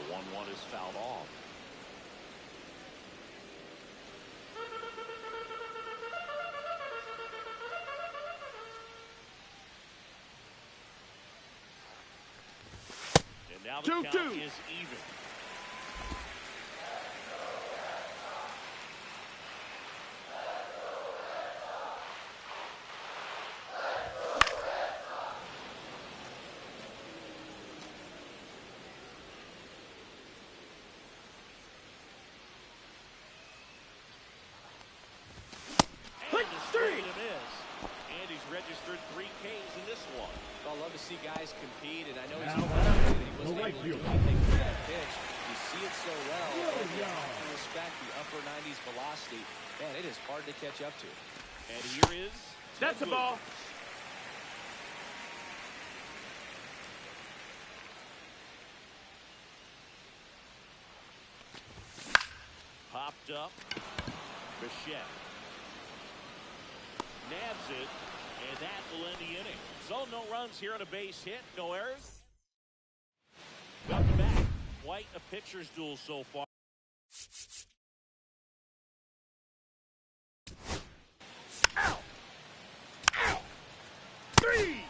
The 1-1 is fouled off. And now the 2-2. count is even. Registered 3 Ks in this one. So I love to see guys compete, and I know he's Now, frustrated that he the wasn't right able to do field. anything for that pitch. You see it so well. And you have to respect the upper 90s velocity. Man, it is hard to catch up to. And here is That's a ball. Popped up. Bichette nabs it, and that will end the inning. So no runs here on a base hit, no errors. Welcome back. Quite a pitcher's duel so far. Ow! 3.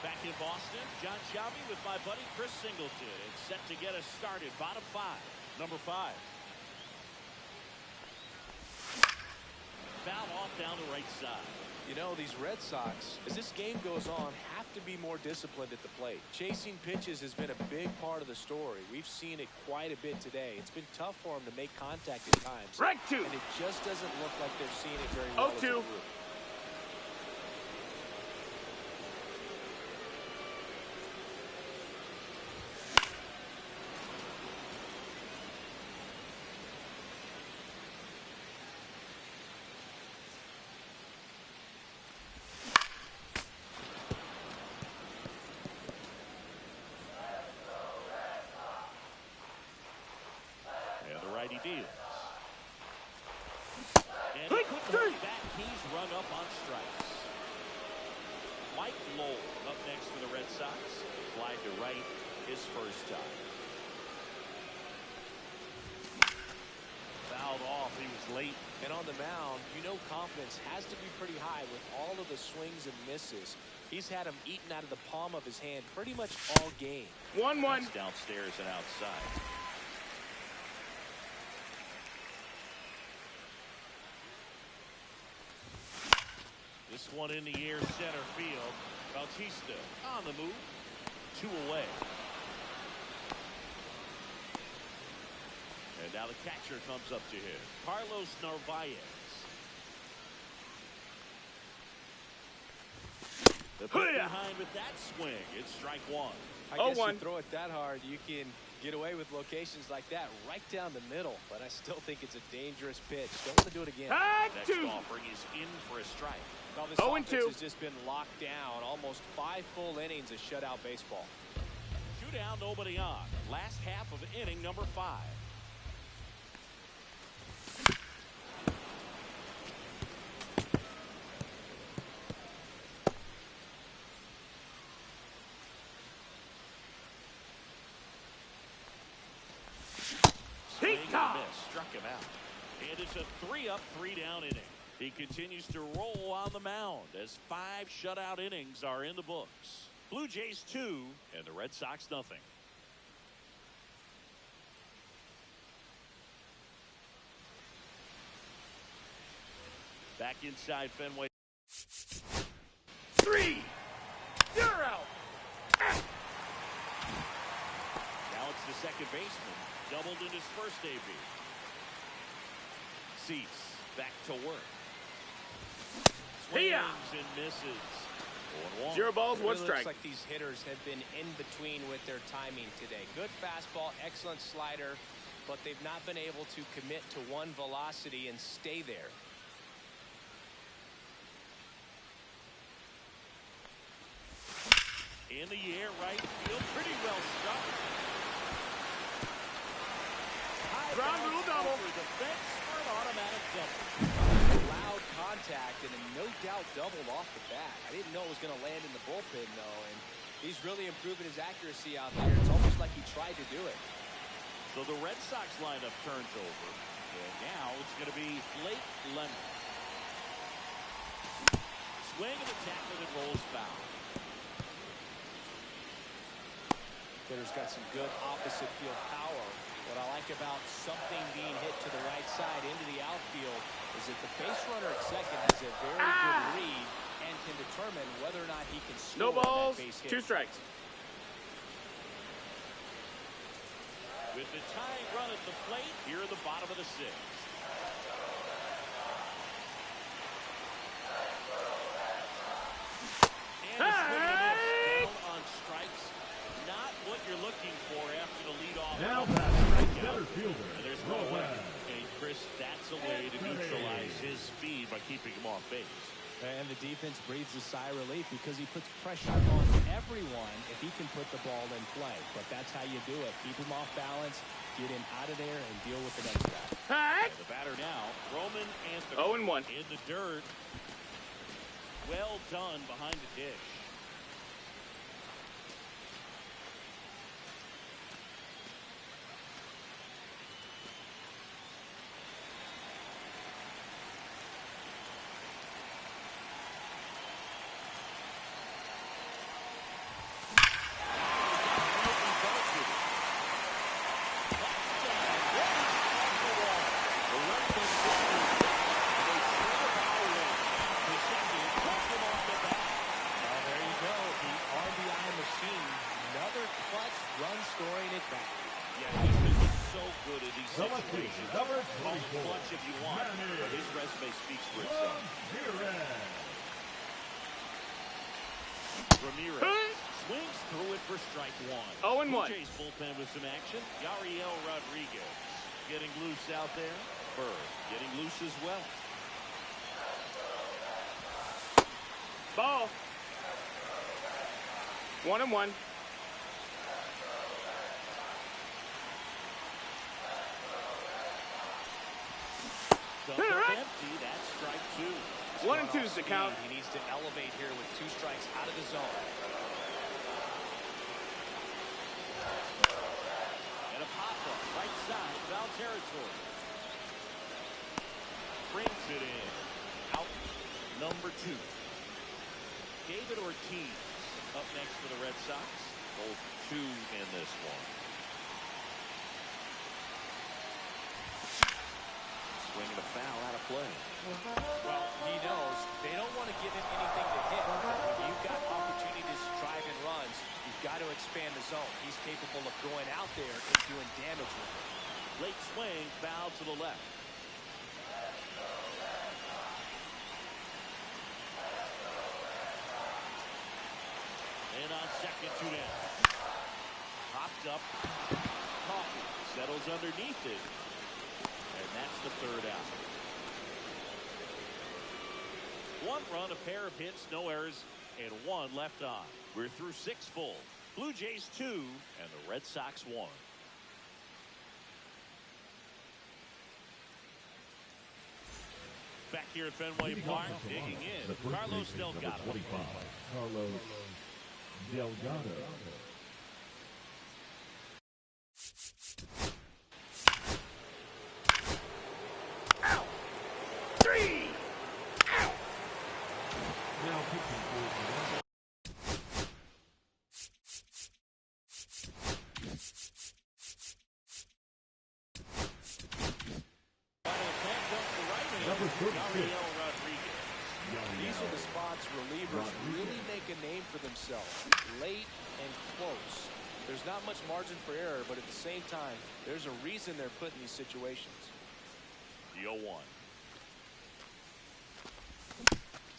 Back Back in Boston, John Shelby with my buddy Chris Singleton. It's set to get us started. Bottom 5. Number 5. Foul off down the right side. You know, these Red Sox, as this game goes on, have to be more disciplined at the plate. Chasing pitches has been a big part of the story. We've seen it quite a bit today. It's been tough for them to make contact at times. Strike 2. And it just doesn't look like they're seeing it very well. 0-2. He deals. And he couldn't hold back. He's rung up on strikes. Mike Lowell up next for the Red Sox. Fly to right his first time. Fouled off. He was late. And on the mound, you know confidence has to be pretty high with all of the swings and misses. He's had them eaten out of the palm of his hand pretty much all game. 1-1. That's downstairs and outside. This one in the air, center field. Bautista on the move. 2 away. And now the catcher comes up to him. Carlos Narvaez. The put behind with that swing. It's strike 1. I guess you throw it that hard, you can get away with locations like that right down the middle. But I still think it's a dangerous pitch. Don't want to do it again. Next offering is in for a strike. Well, this offense has just been locked down. Almost 5 full innings of shutout baseball. 2 down, nobody on. Last half of inning number 5. Swing and a miss. Struck him out. And it's a 3-up, 3-down inning. He continues to roll on the mound as 5 shutout innings are in the books. Blue Jays 2 and the Red Sox nothing. Back inside Fenway. 3. You're out. Now it's the second baseman. Doubled in his first AB. Cease back to work. Swings and misses. 1-1. 0 balls, 1 strike. Looks like these hitters have been in between with their timing today. Good fastball, excellent slider, but they've not been able to commit to one velocity and stay there. In the air, right field, pretty well struck. Ground rule double. The fence for an automatic double. Loud contact and a no doubt doubled off the bat. I didn't know it was going to land in the bullpen though, and he's really improving his accuracy out there. It's almost like he tried to do it. So the Red Sox lineup turns over, and now it's going to be Blake Leonard. Swing and a tackle that rolls foul. Hitter's got some good opposite field power. What I like about something being hit to the right side into the outfield is that the base runner at second has a very good read and can determine whether or not he can score. No balls, that base hit. 2 strikes. With the tying run at the plate, here in the bottom of the 6th. And a swing and a miss. Down on strikes. Not what you're looking for after the leadoff. Now that's center fielder. And there's no way. Okay, Chris, that's a way to neutralize his speed by keeping him off base. And the defense breathes a sigh of relief because he puts pressure on everyone if he can put the ball in play. But that's how you do it. Keep him off balance, get him out of there, and deal with the next guy. And the batter now, Roman Anthony. 0-1. In the dirt. Well done behind the dish. rotation. Number Call it 24. clutch if you want, but his resume speaks for itself. Ramirez swings through it for strike one. 0-1. Blue Jays bullpen with some action. Yariel Rodriguez getting loose out there. Bird getting loose as well. Ball. 1-1. Dump up empty. That's strike two. 1-2 is the count. He needs to elevate here with 2 strikes out of the zone. And a pop-up right side, foul territory. Brings it in. Out number 2. David Ortiz up next for the Red Sox. Both 2 in this one. Swinging a foul out of play. Well, he knows they don't want to give him anything to hit. When you've got opportunities to drive and runs, you've got to expand the zone. He's capable of going out there and doing damage with it. Late swing, foul to the left. And on second, 2 down. Popped up. Coffee settles underneath it. And that's the 3rd out. 1 run, a pair of hits, no errors, and 1 left on. We're through 6 full. Blue Jays 2 and the Red Sox 1. Back here at Fenway Park, digging in, Carlos Delgado. 25. Carlos Delgado. Out. 3. Out. Now pitching for the Number 36. Yariel Rodriguez. These are the spots relievers really make a name for themselves. Late and close. There's not much margin for error, but at the same time, there's a reason they're put in these situations. The 0-1.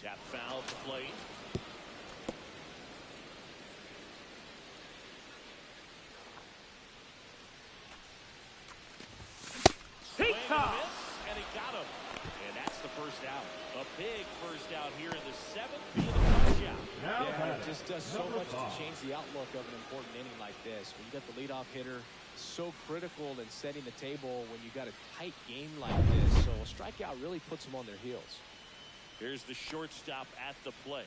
Tap foul to plate. Swing and a miss, and he got him. And that's the first out. A big first out here in the 7th, being a punch out. Now Yeah, it just does so number much to 5. change the outlook of an important inning like this. When you got the leadoff hitter, so critical in setting the table when you got a tight game like this. So a strikeout really puts them on their heels. Here's the shortstop at the plate.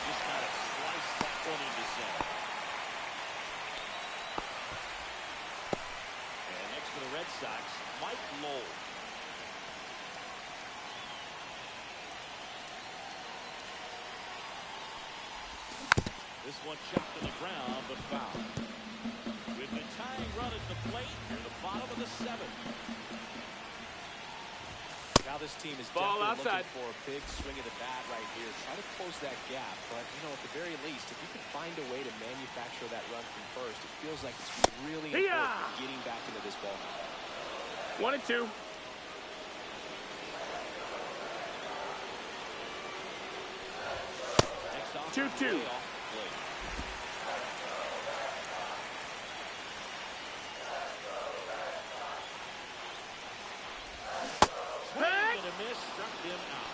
Just kind of sliced that one into center. And next for the Red Sox, Mike Lowell. This one chopped to the ground, but foul. With the tying run at the plate near the bottom of the 7th. Now this team is Ball definitely outside. looking for a big swing of the bat right here. Try to close that gap, but you know, at the very least, if you can find a way to manufacture that run from first, it feels like it's really important getting back into this ball. 1-2. Next off, 2-2. way off the plate. Swing and a miss, struck him out.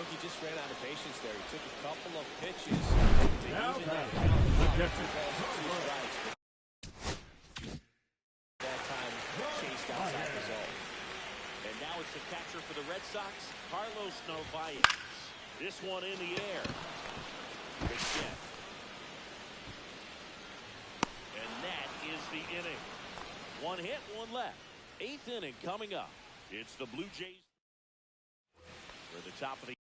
He just ran out of patience there. He took a couple of pitches to Now even that batting. count. Rejected. That time chased outside the zone. And now it's the catcher for the Red Sox, Carlos Narvaez. This one in the air. Again. And that is the inning. 1 hit, 1 left. 8th inning coming up. It's the Blue Jays. We're at the top of the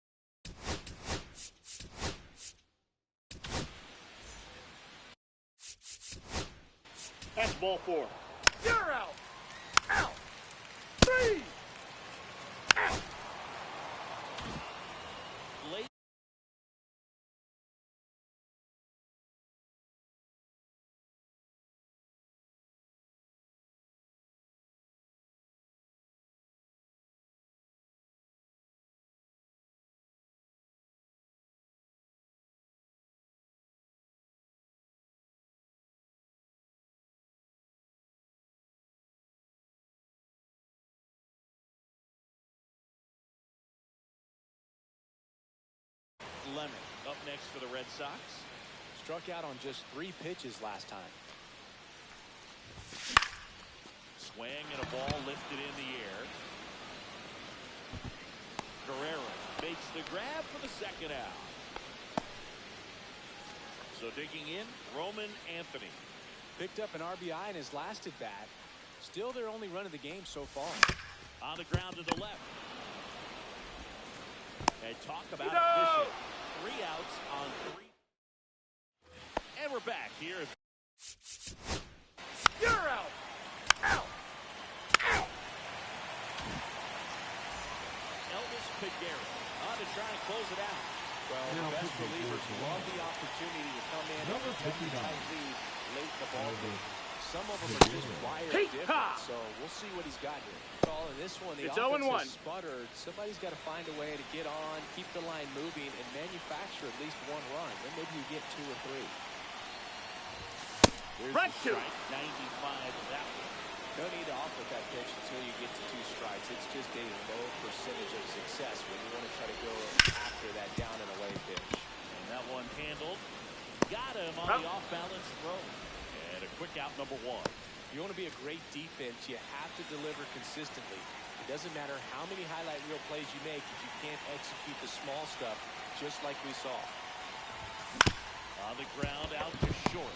That's ball 4. You're out. Lemon up next for the Red Sox. Struck out on just 3 pitches last time. Swing and a ball lifted in the air. Guerrero makes the grab for the second out. So digging in, Roman Anthony. Picked up an RBI in his last at bat. Still their only run of the game so far. On the ground to the left. And talk about efficient. 3 outs on 3. And we're back here. You're out. Out. Out. Elvis Peguero on to try and close it out. Well, the best relievers love the opportunity to come in and take a tight lead late in the ball game. Some of them are just wired different, so we'll see what he's got here. Call in this one, the offense has sputtered. Somebody's got to find a way to get on, keep the line moving, and manufacture at least 1 run. Then maybe you get 2 or 3. There's the strike, 95 of that one. No need to offer that pitch until you get to 2 strikes. It's just a low percentage of success when you want to try to go after that down and away pitch. And that one handled. Got him on the off-balance throw. And a quick out, number 1. You want to be a great defense, you have to deliver consistently. It doesn't matter how many highlight reel plays you make if you can't execute the small stuff, just like we saw. On the ground, out to short.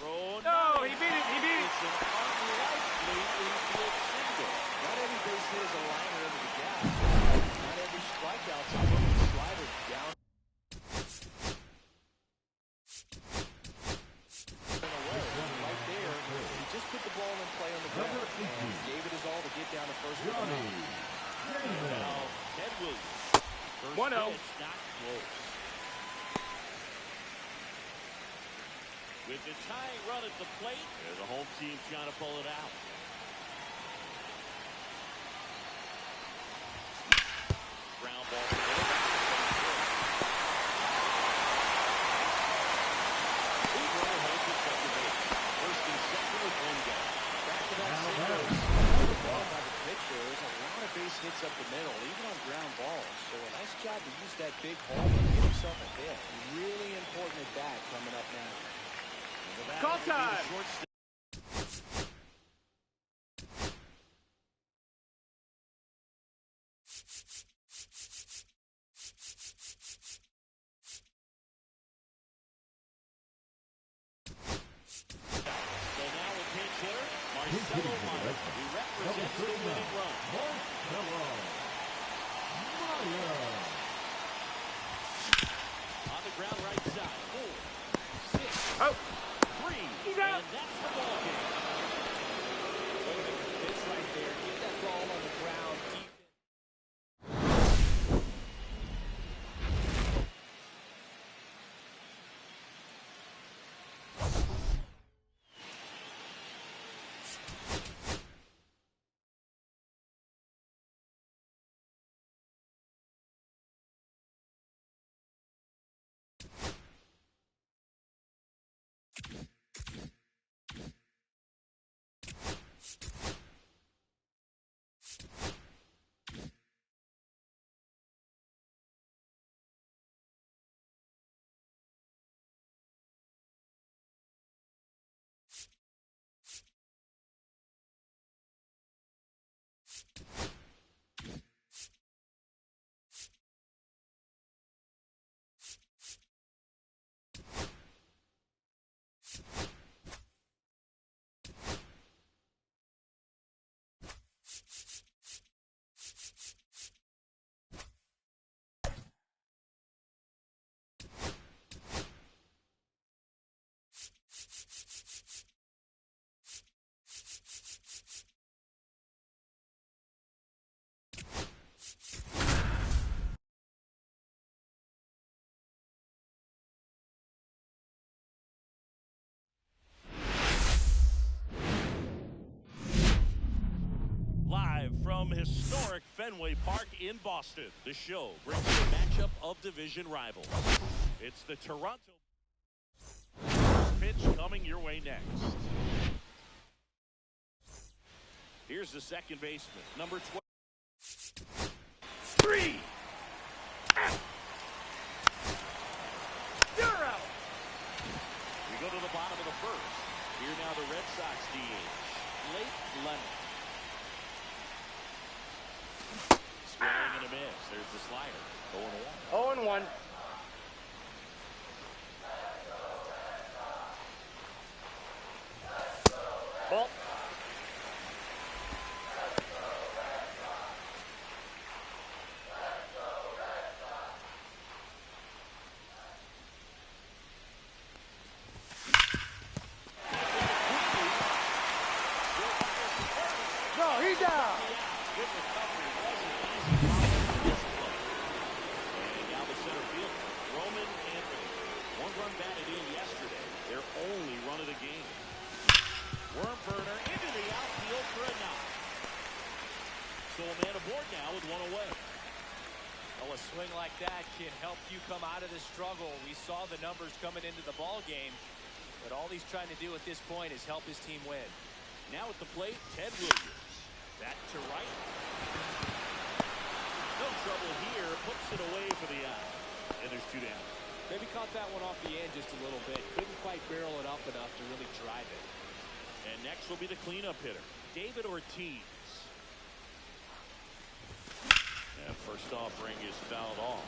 Throw. No, he beat it. He beat it. It's an unlikely infield single. Not every base hit is a liner into the gap. Not every strikeout's a slider down. Right there, he just put the ball in play on the ground and gave it his all to get down to first. Now, Ted Williams. First 1-0. pitch, not close. With the tying run at the plate, the home team trying to pull it out. Ground ball. First and second with 1 down. Back-to-back singles. Ball by the pitcher. There's a lot of base hits up the middle, even on ground balls. So a nice job to use that big hole and get himself a hit. Really important at bat coming up now. Call time. On the ground right side. 4, 6, Oh. 3. He's out. And that's the ball game. It's right there. Get that ball on the ground. From historic Fenway Park in Boston, the show brings you a matchup of division rivals. It's the Toronto pitch coming your way next. Here's the second baseman, number 12. 3. the slider. 0-1. 0-1. Ball. No, he's down. Good recovery. Wasn't easy following this play. And now the center field, Roman Anthony. One run batted in yesterday. Their only run of the game. Worm burner into the outfield for a knock. So a man aboard now with one away. Well, a swing like that can help you come out of the struggle. We saw the numbers coming into the ball game, but all he's trying to do at this point is help his team win. Now at the plate, Ted Williams. Back to right. No trouble here. Puts it away for the out. And there's two down. Maybe caught that one off the end just a little bit. Couldn't quite barrel it up enough to really drive it. And next will be the cleanup hitter, David Ortiz. And first offering is fouled off.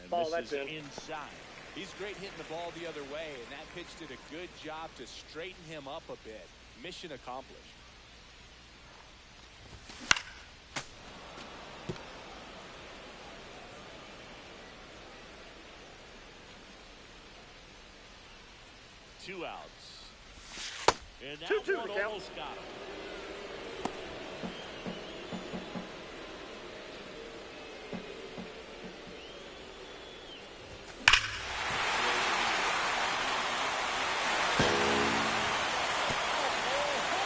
And Ball, this that's is in. inside. He's great hitting the ball the other way, and that pitch did a good job to straighten him up a bit. Mission accomplished. Two outs. And that 2-2 one to count. almost got him.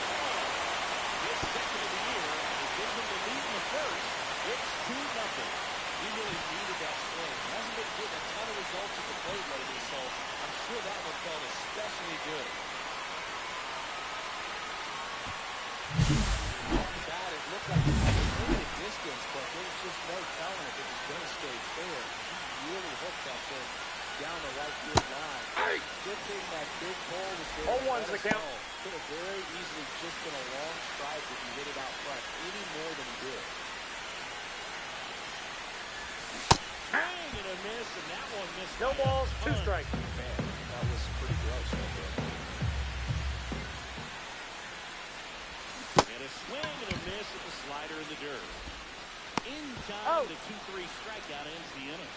His second of the year has given him the lead in the first. It's 2-0. He really needed that swing. He hasn't been getting a ton of results at the plate lately, so I'm sure that one felt especially good. Off the bat, it looked like he had a limited distance, but there was just no telling if it was going to stay fair. He really hooked that thing down the right field line. Good thing that big pole was there. 0-1's the count. Could have very easily just been a long strike if he hit it out front any more than he did. Swing and a miss, and that one missed. No by a balls, 2 ton. strikes. Man, that was pretty gross right there. And a swing and a miss at the slider in the dirt. In time, Oh. the 2-3 strikeout ends the inning.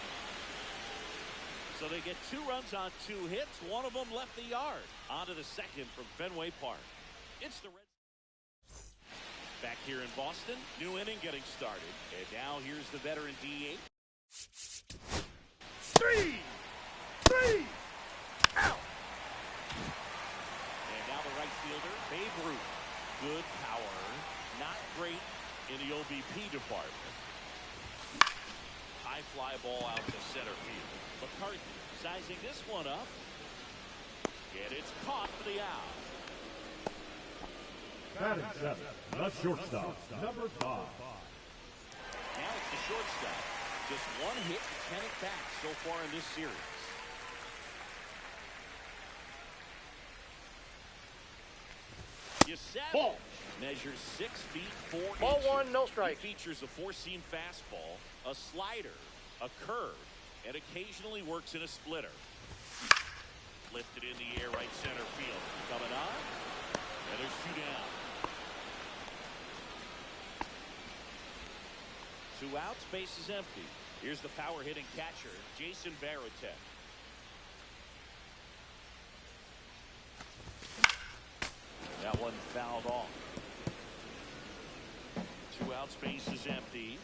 So they get 2 runs on 2 hits. One of them left the yard. On to the second from Fenway Park. It's the Red. Back here in Boston, new inning getting started. And now here's the veteran DH. 3! Out! And now the right fielder, Babe Ruth. Good power, not great in the OBP department. High fly ball out to center field. McCarthy sizing this one up. And it's caught for the out. Batting seventh, the shortstop, number 5. Now it's the shortstop. Just 1 hit and 10 at bats so far in this series. Ball. Measures 6 feet 4 Ball inches. 1, no strike. He features a 4-seam fastball, a slider, a curve, and occasionally works in a splitter. Lifted in the air, right center field. Coming on, and there's 2 down. 2 outs, base is empty. Here's the power hitting catcher, Jason Varitek. That one fouled off. 2 outs, base is empty.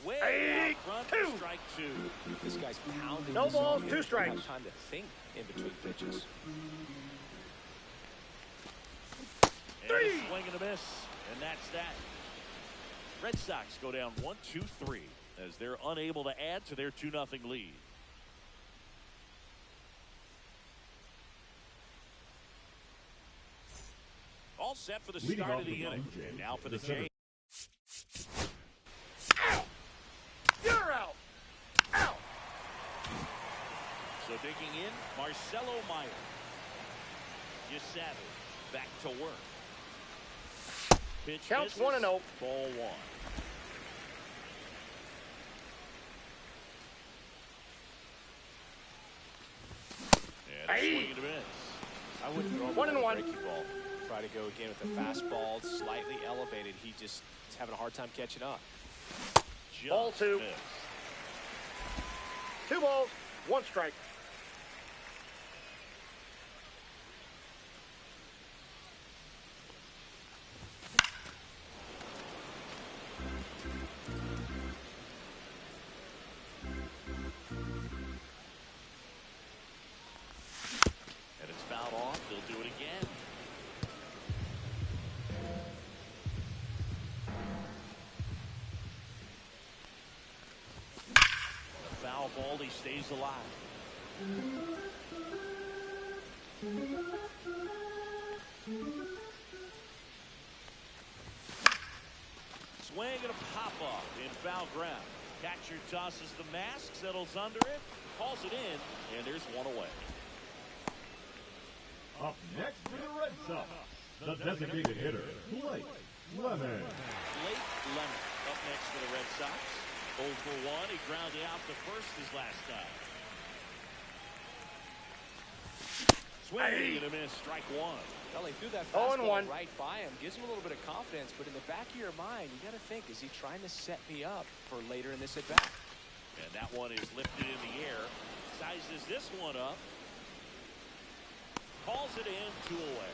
Way out front, 2. strike 2. This guy's pounding. No this balls, on 2 here. strikes. Don't have time to think in between pitches. And a swing and a miss, and that's that. Red Sox go down 1-2-3 as they're unable to add to their 2-0 lead. All set for the Leading start off of the the inning. mound, And now for the the center. Jays. So digging in, Marcelo Meyer. Savage back to work. Pitch Counts misses. 1-0. Ball 1. And a swing and a miss. I wouldn't throw him 1-1. a breaking ball. Try to go again with the fastball, slightly elevated. He just is having a hard time catching up. Just Ball 2. missed. 2 balls, 1 strike. And it's fouled off. They'll do it again. A foul ball. He stays alive. Swing and a pop off in foul ground. Catcher tosses the mask, settles under it, calls it in, and there's one away. Up next for the Red Sox, the designated hitter, Blake Lemon. Blake Lemon up next for the Red Sox. 0 for 1. He grounded out the first his last time. Swing and a miss. Strike 1. Well, he threw that 0-1. fastball right by him. Gives him a little bit of confidence, but in the back of your mind, you got to think, is he trying to set me up for later in this at-bat? And that one is lifted in the air. Sizes this one up. Calls it in, 2 away.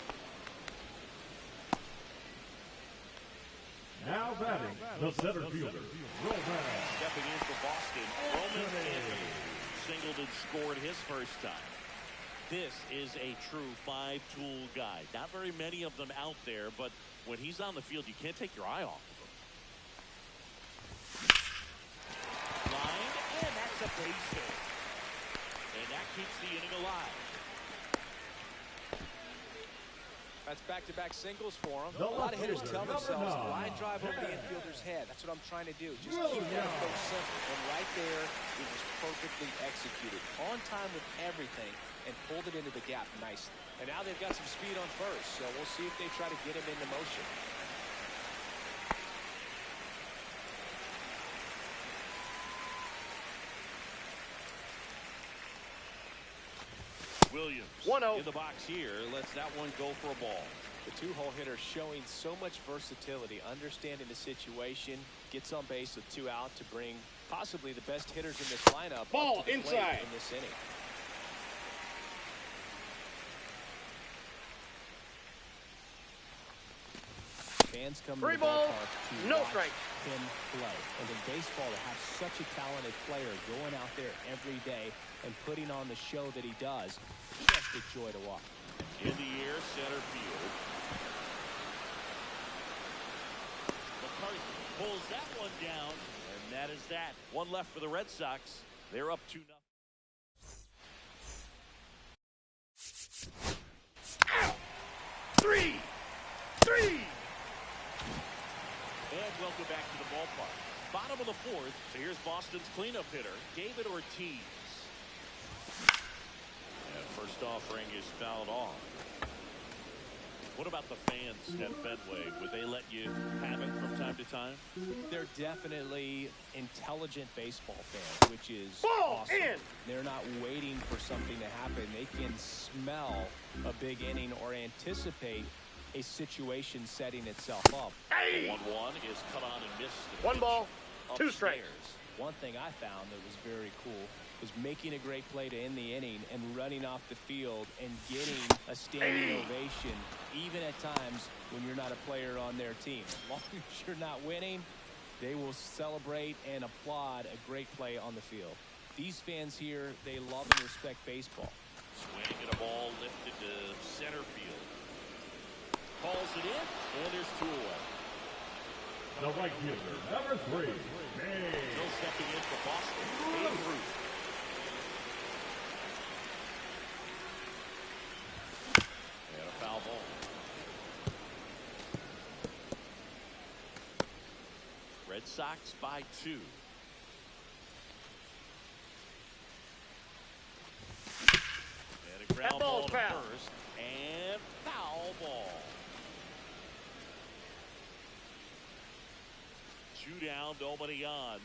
Now batting, the center fielder, Roman. Stepping in for Boston, Roman Anthony. Singled and scored his first time. This is a true 5-tool guy. Not very many of them out there, but when he's on the field, you can't take your eye off of him. Line, and that's a base hit. And that keeps the inning alive. That's back-to-back singles for him. The A lot of hitters left tell fielder, themselves, number 9. line drive over the infielder's head. That's what I'm trying to do. Just Williams. keep that approach simple. And right there, it was perfectly executed. On time with everything, and pulled it into the gap nicely. And now they've got some speed on first, so we'll see if they try to get him into motion. Williams 1-0. in the box here. Lets that one go for a ball. The two-hole hitter showing so much versatility, understanding the situation, gets on base with 2 out to bring possibly the best hitters in this lineup Ball up to the plate inside. in this inning. Fans come to 3 the balls, ballpark to no watch strike. him play. And in baseball, to have such a talented player going out there every day and putting on the show that he does, just a joy to watch. In the air, center field. McCarthy pulls that one down, and that is that. One left for the Red Sox. They're up 2-0. Three. And welcome back to the ballpark. Bottom of the 4th, so here's Boston's cleanup hitter, David Ortiz. And first offering is fouled off. What about the fans at Fenway? Would they let you have it from time to time? They're definitely intelligent baseball fans, which is Ball awesome. in. They're not waiting for something to happen. They can smell a big inning or anticipate a situation setting itself up. 1-1 is cut on and missed. 1 ball, 2 strikes. Upstairs. One thing I found that was very cool was making a great play to end the inning and running off the field and getting a standing ovation, even at times when you're not a player on their team. As long as you're not winning, they will celebrate and applaud a great play on the field. These fans here, they love and respect baseball. Swing and a ball lifted to center field. Calls it in, and there's 2 away. The right fielder, number 3, Still stepping in for Boston, Babe Ruth. And a foul ball. Red Sox by 2. Foul. first, and foul ball. 2 down, nobody on.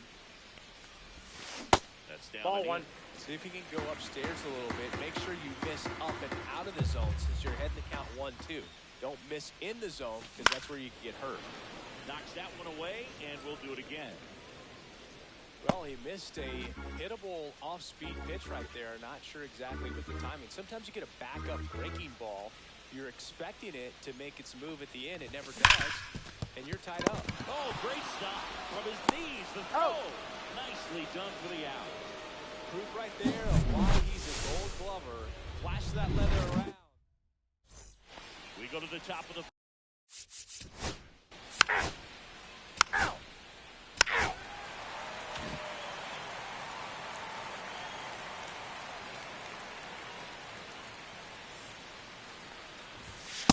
That's down. Ball one. See if you can go upstairs a little bit. Make sure you miss up and out of the zone since you're heading to count 1-2. Don't miss in the zone because that's where you can get hurt. Knocks that one away, and we'll do it again. Well, he missed a hittable off-speed pitch right there. Not sure exactly with the timing. Sometimes you get a backup breaking ball. You're expecting it to make its move at the end. It never does, and you're tied up. Oh, great stop from his knees. The throw. Nicely done for the out. Proof right there of why he's a Gold Glover. Flash that leather around. We go to the top of the.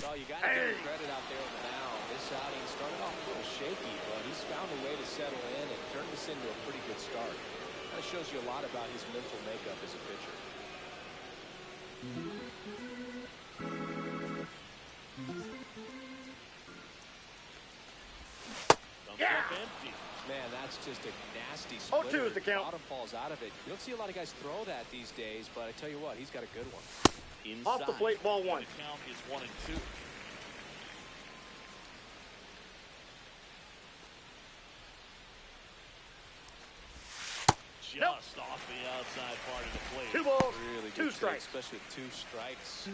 Well, you got to give him credit out there on the mound. This outing started off a little shaky, but he's found a way to settle in and turn this into a pretty good start. That shows you a lot about his mental makeup as a pitcher. Empty. Man, that's just a nasty 0-2 is the count. Bottom falls out of it. You don't see a lot of guys throw that these days, but I tell you what, he's got a good one. Inside. Off the plate, ball one. The count is 1-2. Just off the outside part of the plate. 2 balls, Really 2 good strikes. take, especially with 2 strikes.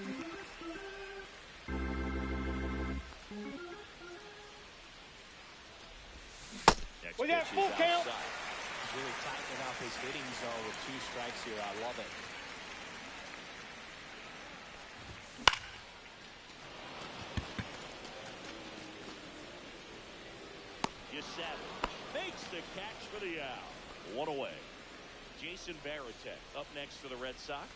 Next We got pitch full is count. outside. Really tightening up his hitting zone with 2 strikes here. I love it. Yasetta makes the catch for the out. 1 away. Jason Varitek up next for the Red Sox.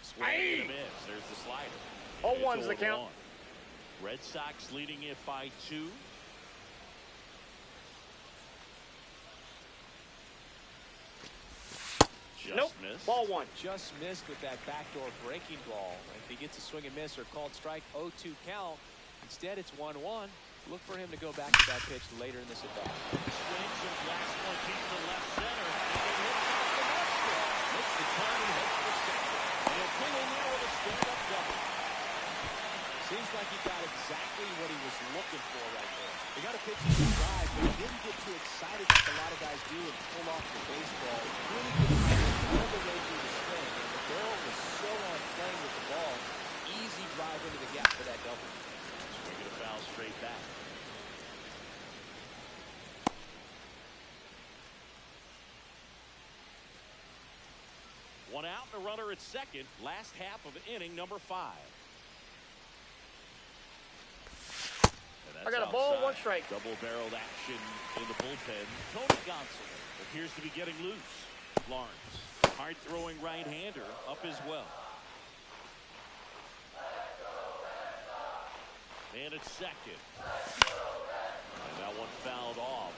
Swing and a miss. There's the slider. 0-1's the It's count. 0-1. Red Sox leading it by 2. Just Nope. missed. Ball one. Just missed with that backdoor breaking ball. If he gets a swing and miss or called strike, 0-2 count. Instead, it's 1-1. Look for him to go back to that pitch later in this at bat. Swings and last one deep to left center. And it hits off the left side. Hits the turn and hits for second. And he'll pull in there with a stand-up double. Seems like he got exactly what he was looking for right there. He got a pitch he could drive, but he didn't get too excited like a lot of guys do and pull off the baseball. Really good timing all the way through the swing. And the barrel was so on playing with the ball. Easy drive into the gap for that double. Swinging a foul straight back. One out and a runner at second. Last half of inning number 5. I got a ball, 1 strike. Double-barreled action in the bullpen. Tony Gonsolin appears to be getting loose. Lawrence, hard-throwing right-hander, up as well. And at second. And that one fouled off.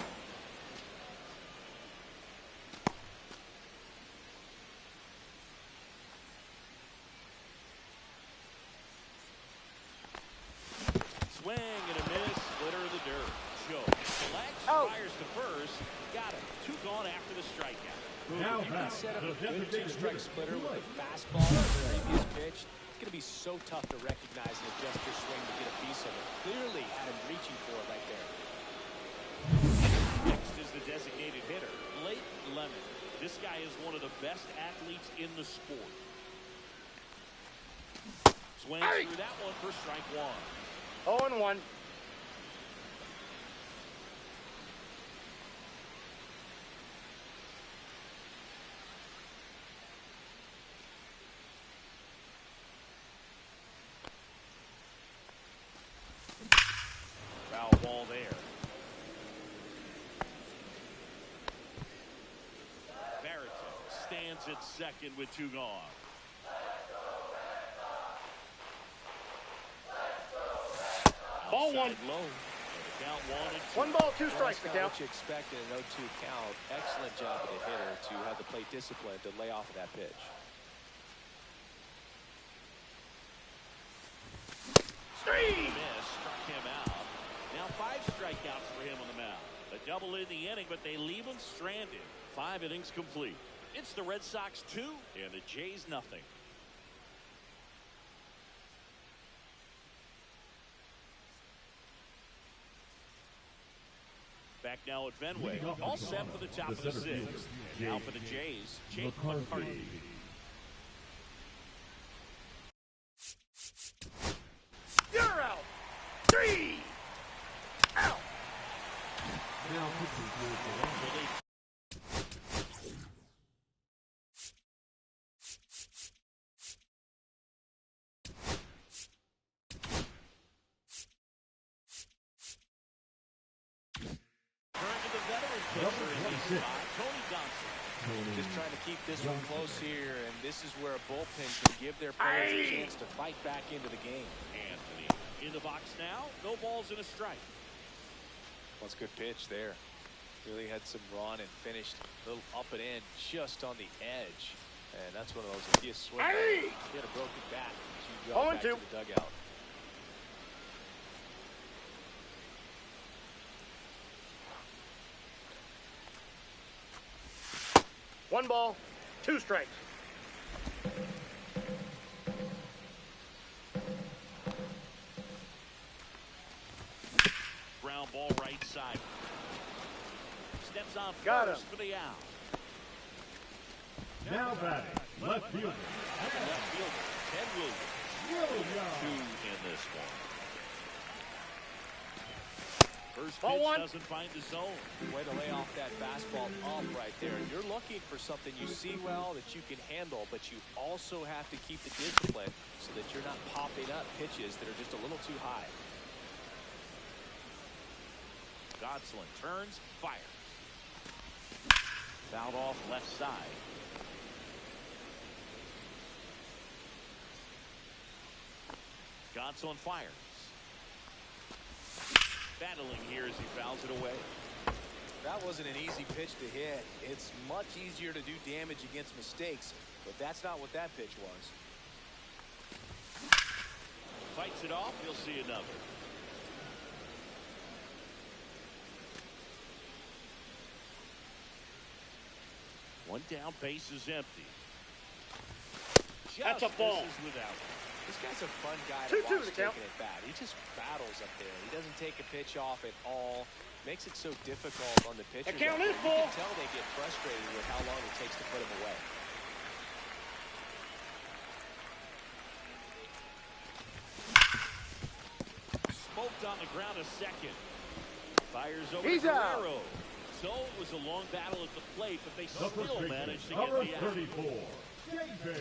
Swing and a miss. Splitter of the dirt. Choke. Collects. Fires to first. Got him. 2 gone after the strikeout. Now If you can back, set up the a good designated 2-strike hitter, splitter with Blake. a fastball on the previous pitch, it's going to be so tough to recognize and adjust your swing to get a piece of it. Clearly had him reaching for it right there. Next is the designated hitter, Blake Lemon. This guy is one of the best athletes in the sport. Swings through that one for strike 1. 0-1. Foul ball there. Varitek stands at second with 2 gone. Ball Outside 1. low. And the count 1-2. 1 ball, 2 strikes to Well, that's not count. what you expect in an 0-2 count. Excellent job of the hitter to have the plate discipline to lay off of that pitch. Miss struck him out. Now 5 strikeouts for him on the mound. A double in the inning, but they leave him stranded. 5 innings complete. It's the Red Sox 2 and the Jays nothing. Back now at Fenway. All set for the top of the 6th. Now for the Jays, Jake McCarthy. You're out. 3 out. Now pitching for the Just trying to keep this one close here, and this is where a bullpen can give their players a chance to fight back into the game. Anthony in the box now. No balls and a strike. Well, it's a good pitch there. Really had some run and finished a little up and in just on the edge. And that's one of those, if you swing, you had a broken bat, you go back to the dugout. One ball, 2 strikes. Ground ball right side. Steps on first for the out. now batting, left fielder. Left fielder, Ted Williams. 2 in this one. First pitch doesn't find the zone. Way to lay off that fastball up right there. You're looking for something you see well that you can handle, but you also have to keep the discipline so that you're not popping up pitches that are just a little too high. Gosselin turns, fires. Fouled off left side. Gosselin fires. Battling here as he fouls it away. That wasn't an easy pitch to hit. It's much easier to do damage against mistakes, but that's not what that pitch was. Fights it off. You'll see another. One down, base is empty. That's a ball. Without. This guy's a fun guy to watch taking it bat. He just battles up there. He doesn't take a pitch off at all. Makes it so difficult on the pitchers. The count is You full. can tell they get frustrated with how long it takes to put him away. Smoked on the ground a second. Fires over He's to out. Guerrero. So it was a long battle at the plate, but they still managed to get Number the out. 34, David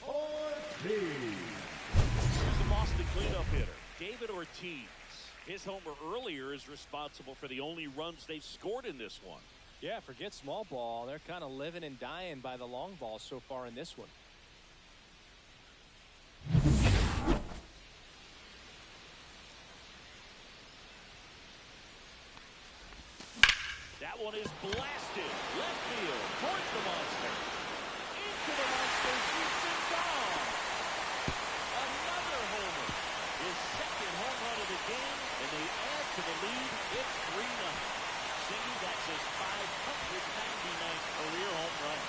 Ortiz. Here's the Boston cleanup hitter, David Ortiz. His homer earlier is responsible for the only runs they've scored in this one. Yeah, forget small ball. They're kind of living and dying by the long ball so far in this one. That one is blasted. Left field towards the monster. Into the monster. Shoots and gone. Another homer. His second home run of the game, and they add to the lead. It's 3-0. Singing, that's his 599th career home run.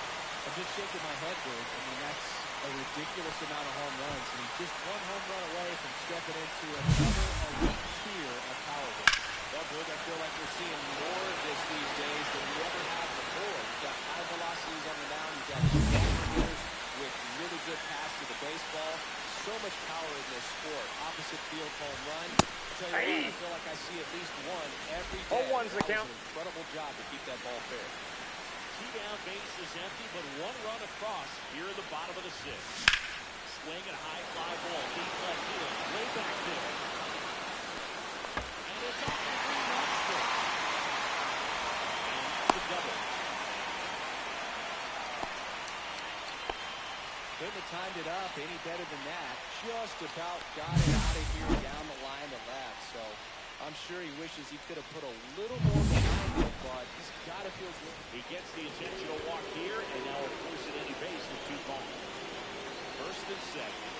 I'm just shaking my head, dude. I mean, that's a ridiculous amount of home runs, and he's just one home run away from stepping into another elite tier of power hits. Well, Boog, I feel like we're seeing more of this these days than we ever have before. You've got high velocities on the mound. You've got strong hitters with really good pass to the baseball. So much power in this sport. Opposite field home run. I tell you what, I feel like I see at least one every day. 0-1's the count. That was an incredible job to keep that ball fair. 2 down, base is empty, but 1 run across here in the bottom of the 6th. Swing and a high fly ball. Deep left field. Way back there. And it's off the green monster. And that's the double. Couldn't have timed it up any better than that. Just about got it out of here down the line to left. So I'm sure he wishes he could have put a little more behind it, but he's got to feel good. He gets the intentional walk here, and now a force at any base with 2 balls. First and second,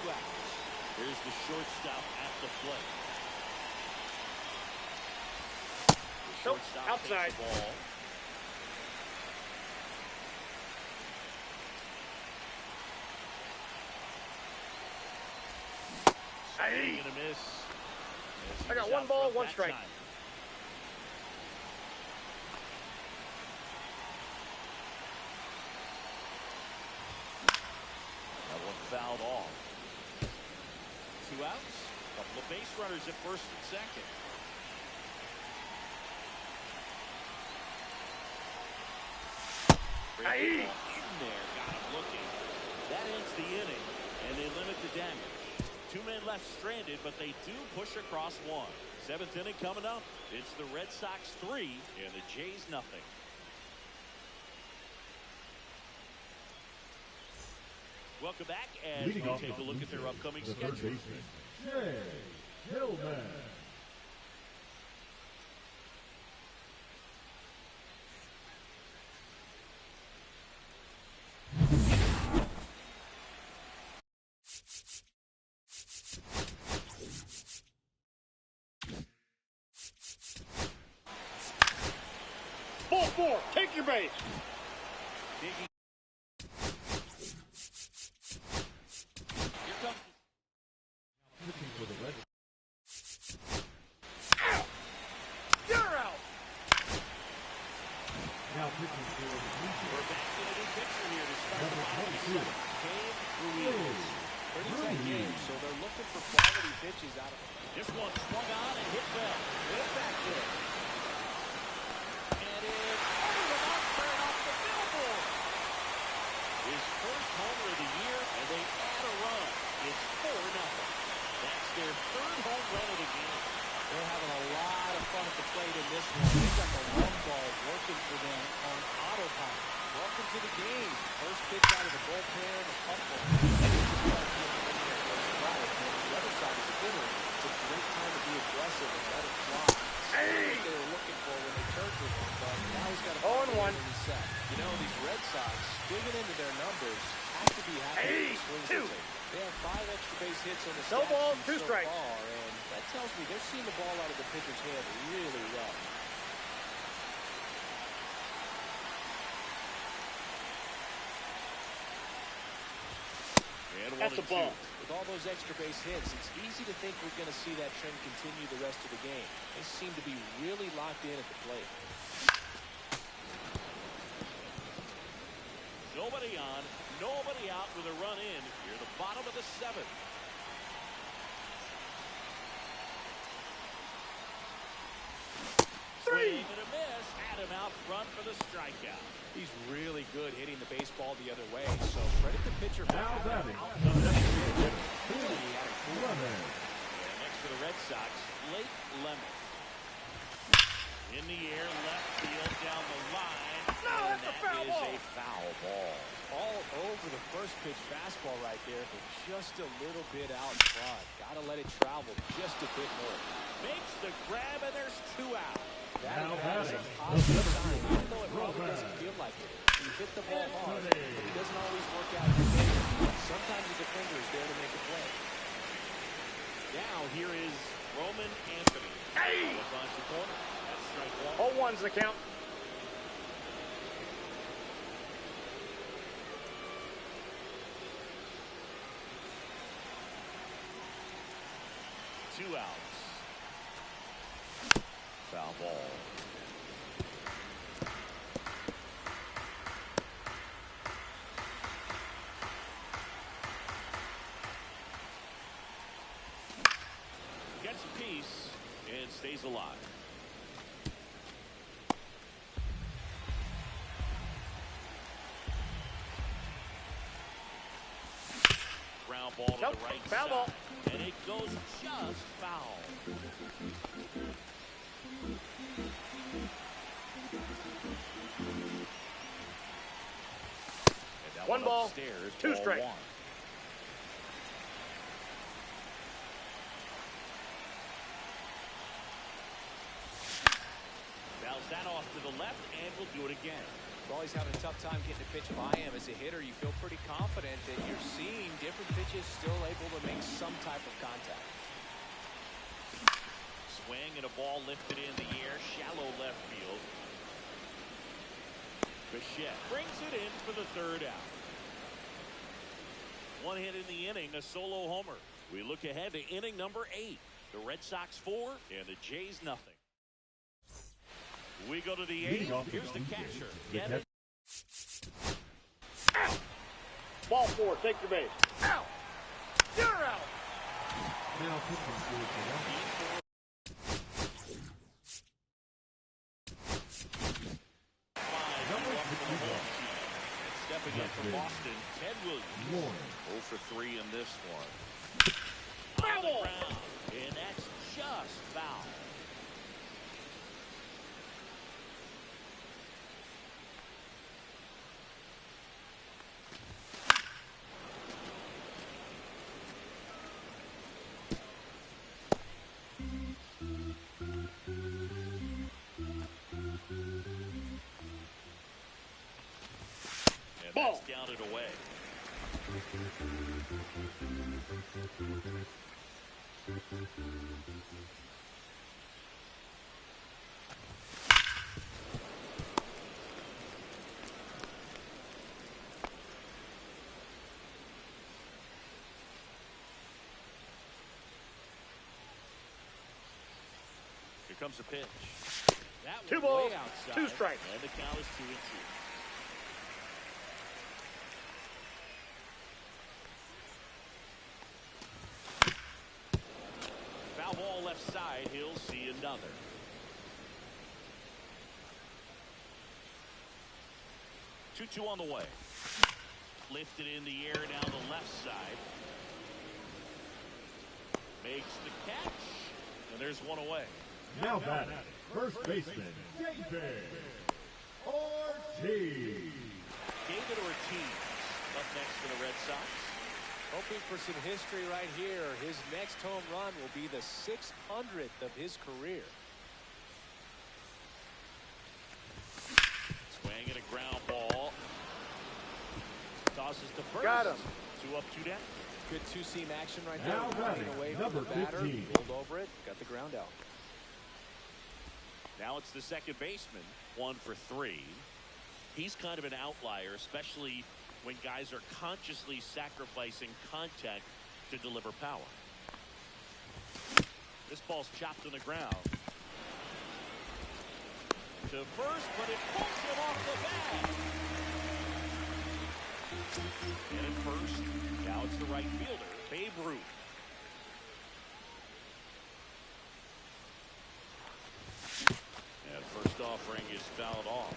2 outs. Here's the shortstop at the plate. The Nope, shortstop outside. takes the ball. Swing and a miss. I got one ball, one strike. Time. That one fouled off. 2 outs. Couple of base runners at first and second. In there, got him looking. That ends the inning, and they limit the damage. 2 men left stranded, but they do push across 1. 7th inning coming up. It's the Red Sox 3 and the Jays nothing. Welcome back as we Leading off take a look at their upcoming the third schedule. baseman, Jay Hillman. Ball 4. Take your base. Digging. Here comes Looking for the Red You're out. Now pitching for the Blue We're back to the new picture here to start the Number bottom of the 22. 7th. Cave Ruiz. Pretty tight game, so they're looking for quality pitches out of it. This one swung on and hit well. Hit it back there. And it's over the mark, turn off the billboard. His first homer of the year, and they add a run. It's 4-0. That's their 3rd home run of the game. They're having a lot of fun at the plate in this one. They've got the long ball working for them on autopilot. Welcome to the game. First pitch out of the bullpen, a couple. The other side is a hitter. It's a great time to be aggressive and let it fly. Hey! They were looking for when they turned to him, but now he's got a 0-1. set. You know, these Red Sox, digging into their numbers, have to be happy with the swings they take. They have 5 extra base hits on the No stat balls, sheet 2 so strikes. far, and that tells me they're seeing the ball out of the pitcher's hand really well. And That's a 1-2. ball. With all those extra base hits, it's easy to think we're going to see that trend continue the rest of the game. They seem to be really locked in at the plate. Nobody on, nobody out with a run in. Here, the bottom of the 7th. Swing and a miss. Had him out front for the strikeout. He's really good hitting the baseball the other way, so credit the pitcher for Now having batting, out. the designated hitter, Clearly, he had a cool Lemon. And next for the Red Sox, Blake Lemon. In the air, left field, down the line. No, and that's a that foul is ball. a foul ball. all over the first pitch fastball right there, but just a little bit out in front. Got to let it travel just a bit more. Makes the grab, and there's 2 out. That Now is a batting, positive the sign, even though it probably Roman. doesn't feel like it. You hit the ball hard, but it doesn't always work out in your favor. Sometimes the defender is there to make a play. Now here is Roman Anthony. Hey! Finds the corner. That's strike 1. All one's the count. Two outs. Foul ball. Gets a piece and stays alive. Ground ball to Nope, the right foul side. ball. And it goes just foul. And that One ball, upstairs, 2 ball strikes. 1. Fouls that off to the left, and we'll do it again. Well, he's having a tough time getting a pitch by him. As a hitter, you feel pretty confident that you're seeing different pitches still able to make some type of contact. Swing and a ball lifted in the air, shallow left field. Bichette brings it in for the third out. One hit in the inning, a solo homer. We look ahead to inning number 8. The Red Sox 4 and the Jays nothing. We go to the 8th. Here's the catcher. Get it. Ball 4, take your base. Out. You're out. Now pitching towards the left. Stepping in for Boston, Ted Williams. 0 for 3 in this one. On the ground, and that's just foul. Ball. Down and away. Here comes a pitch. That was 2 balls, way outside. 2 strikes. And the count is 2-2. Foul ball left side. He'll see another. Two on the way. Lifted in the air down the left side. Makes the catch. And there's one away. Now batting, first baseman, David Ortiz. David Ortiz up next for the Red Sox. Hoping for some history right here. His next home run will be the 600th of his career. Swing and a ground ball. Tosses to first. Got him. 2 up, 2 down. Good two-seam action right there. Now Running batting, away from number the batter. 15. Rolled over it. Got the ground out. Now it's the second baseman. 1 for 3. He's kind of an outlier, especially when guys are consciously sacrificing contact to deliver power. This ball's chopped on the ground. To first, but it pulls him off the bat. And at first, now it's the right fielder, Babe Ruth. And first offering is fouled off.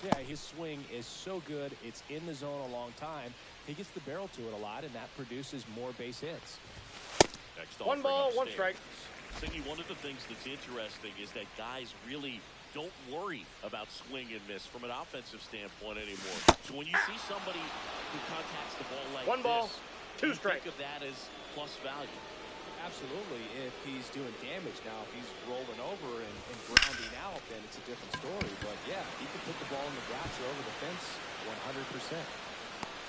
Yeah, his swing is so good. It's in the zone a long time. He gets the barrel to it a lot, and that produces more base hits. Next 1 ball, 1 strike. Siggy, one of the things that's interesting is that guys really don't worry about swing and miss from an offensive standpoint anymore. So when you see somebody who contacts the ball like 1 ball, this, 2 strikes. think of that as plus value. Absolutely, if he's doing damage. Now, if he's rolling over and grounding out, then it's a different story. But, yeah, he can put the ball in the grass or over the fence 100%.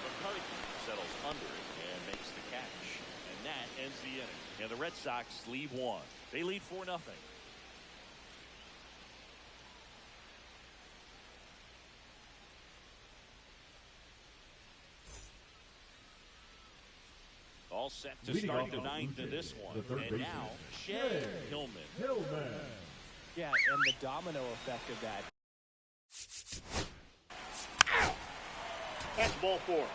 McCarthy settles under it and makes the catch. And that ends the inning. And the Red Sox lead 1. They lead 4-0. All set to Leading start off the on 9th Blue in this Jays, one. the third And baseman, now, Shea Hillman. Yeah, and the domino effect of that. That's ball 4.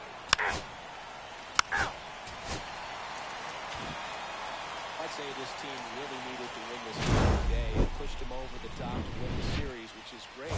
I'd say this team really needed to win this game today. It pushed them over the top to win the series, which is great.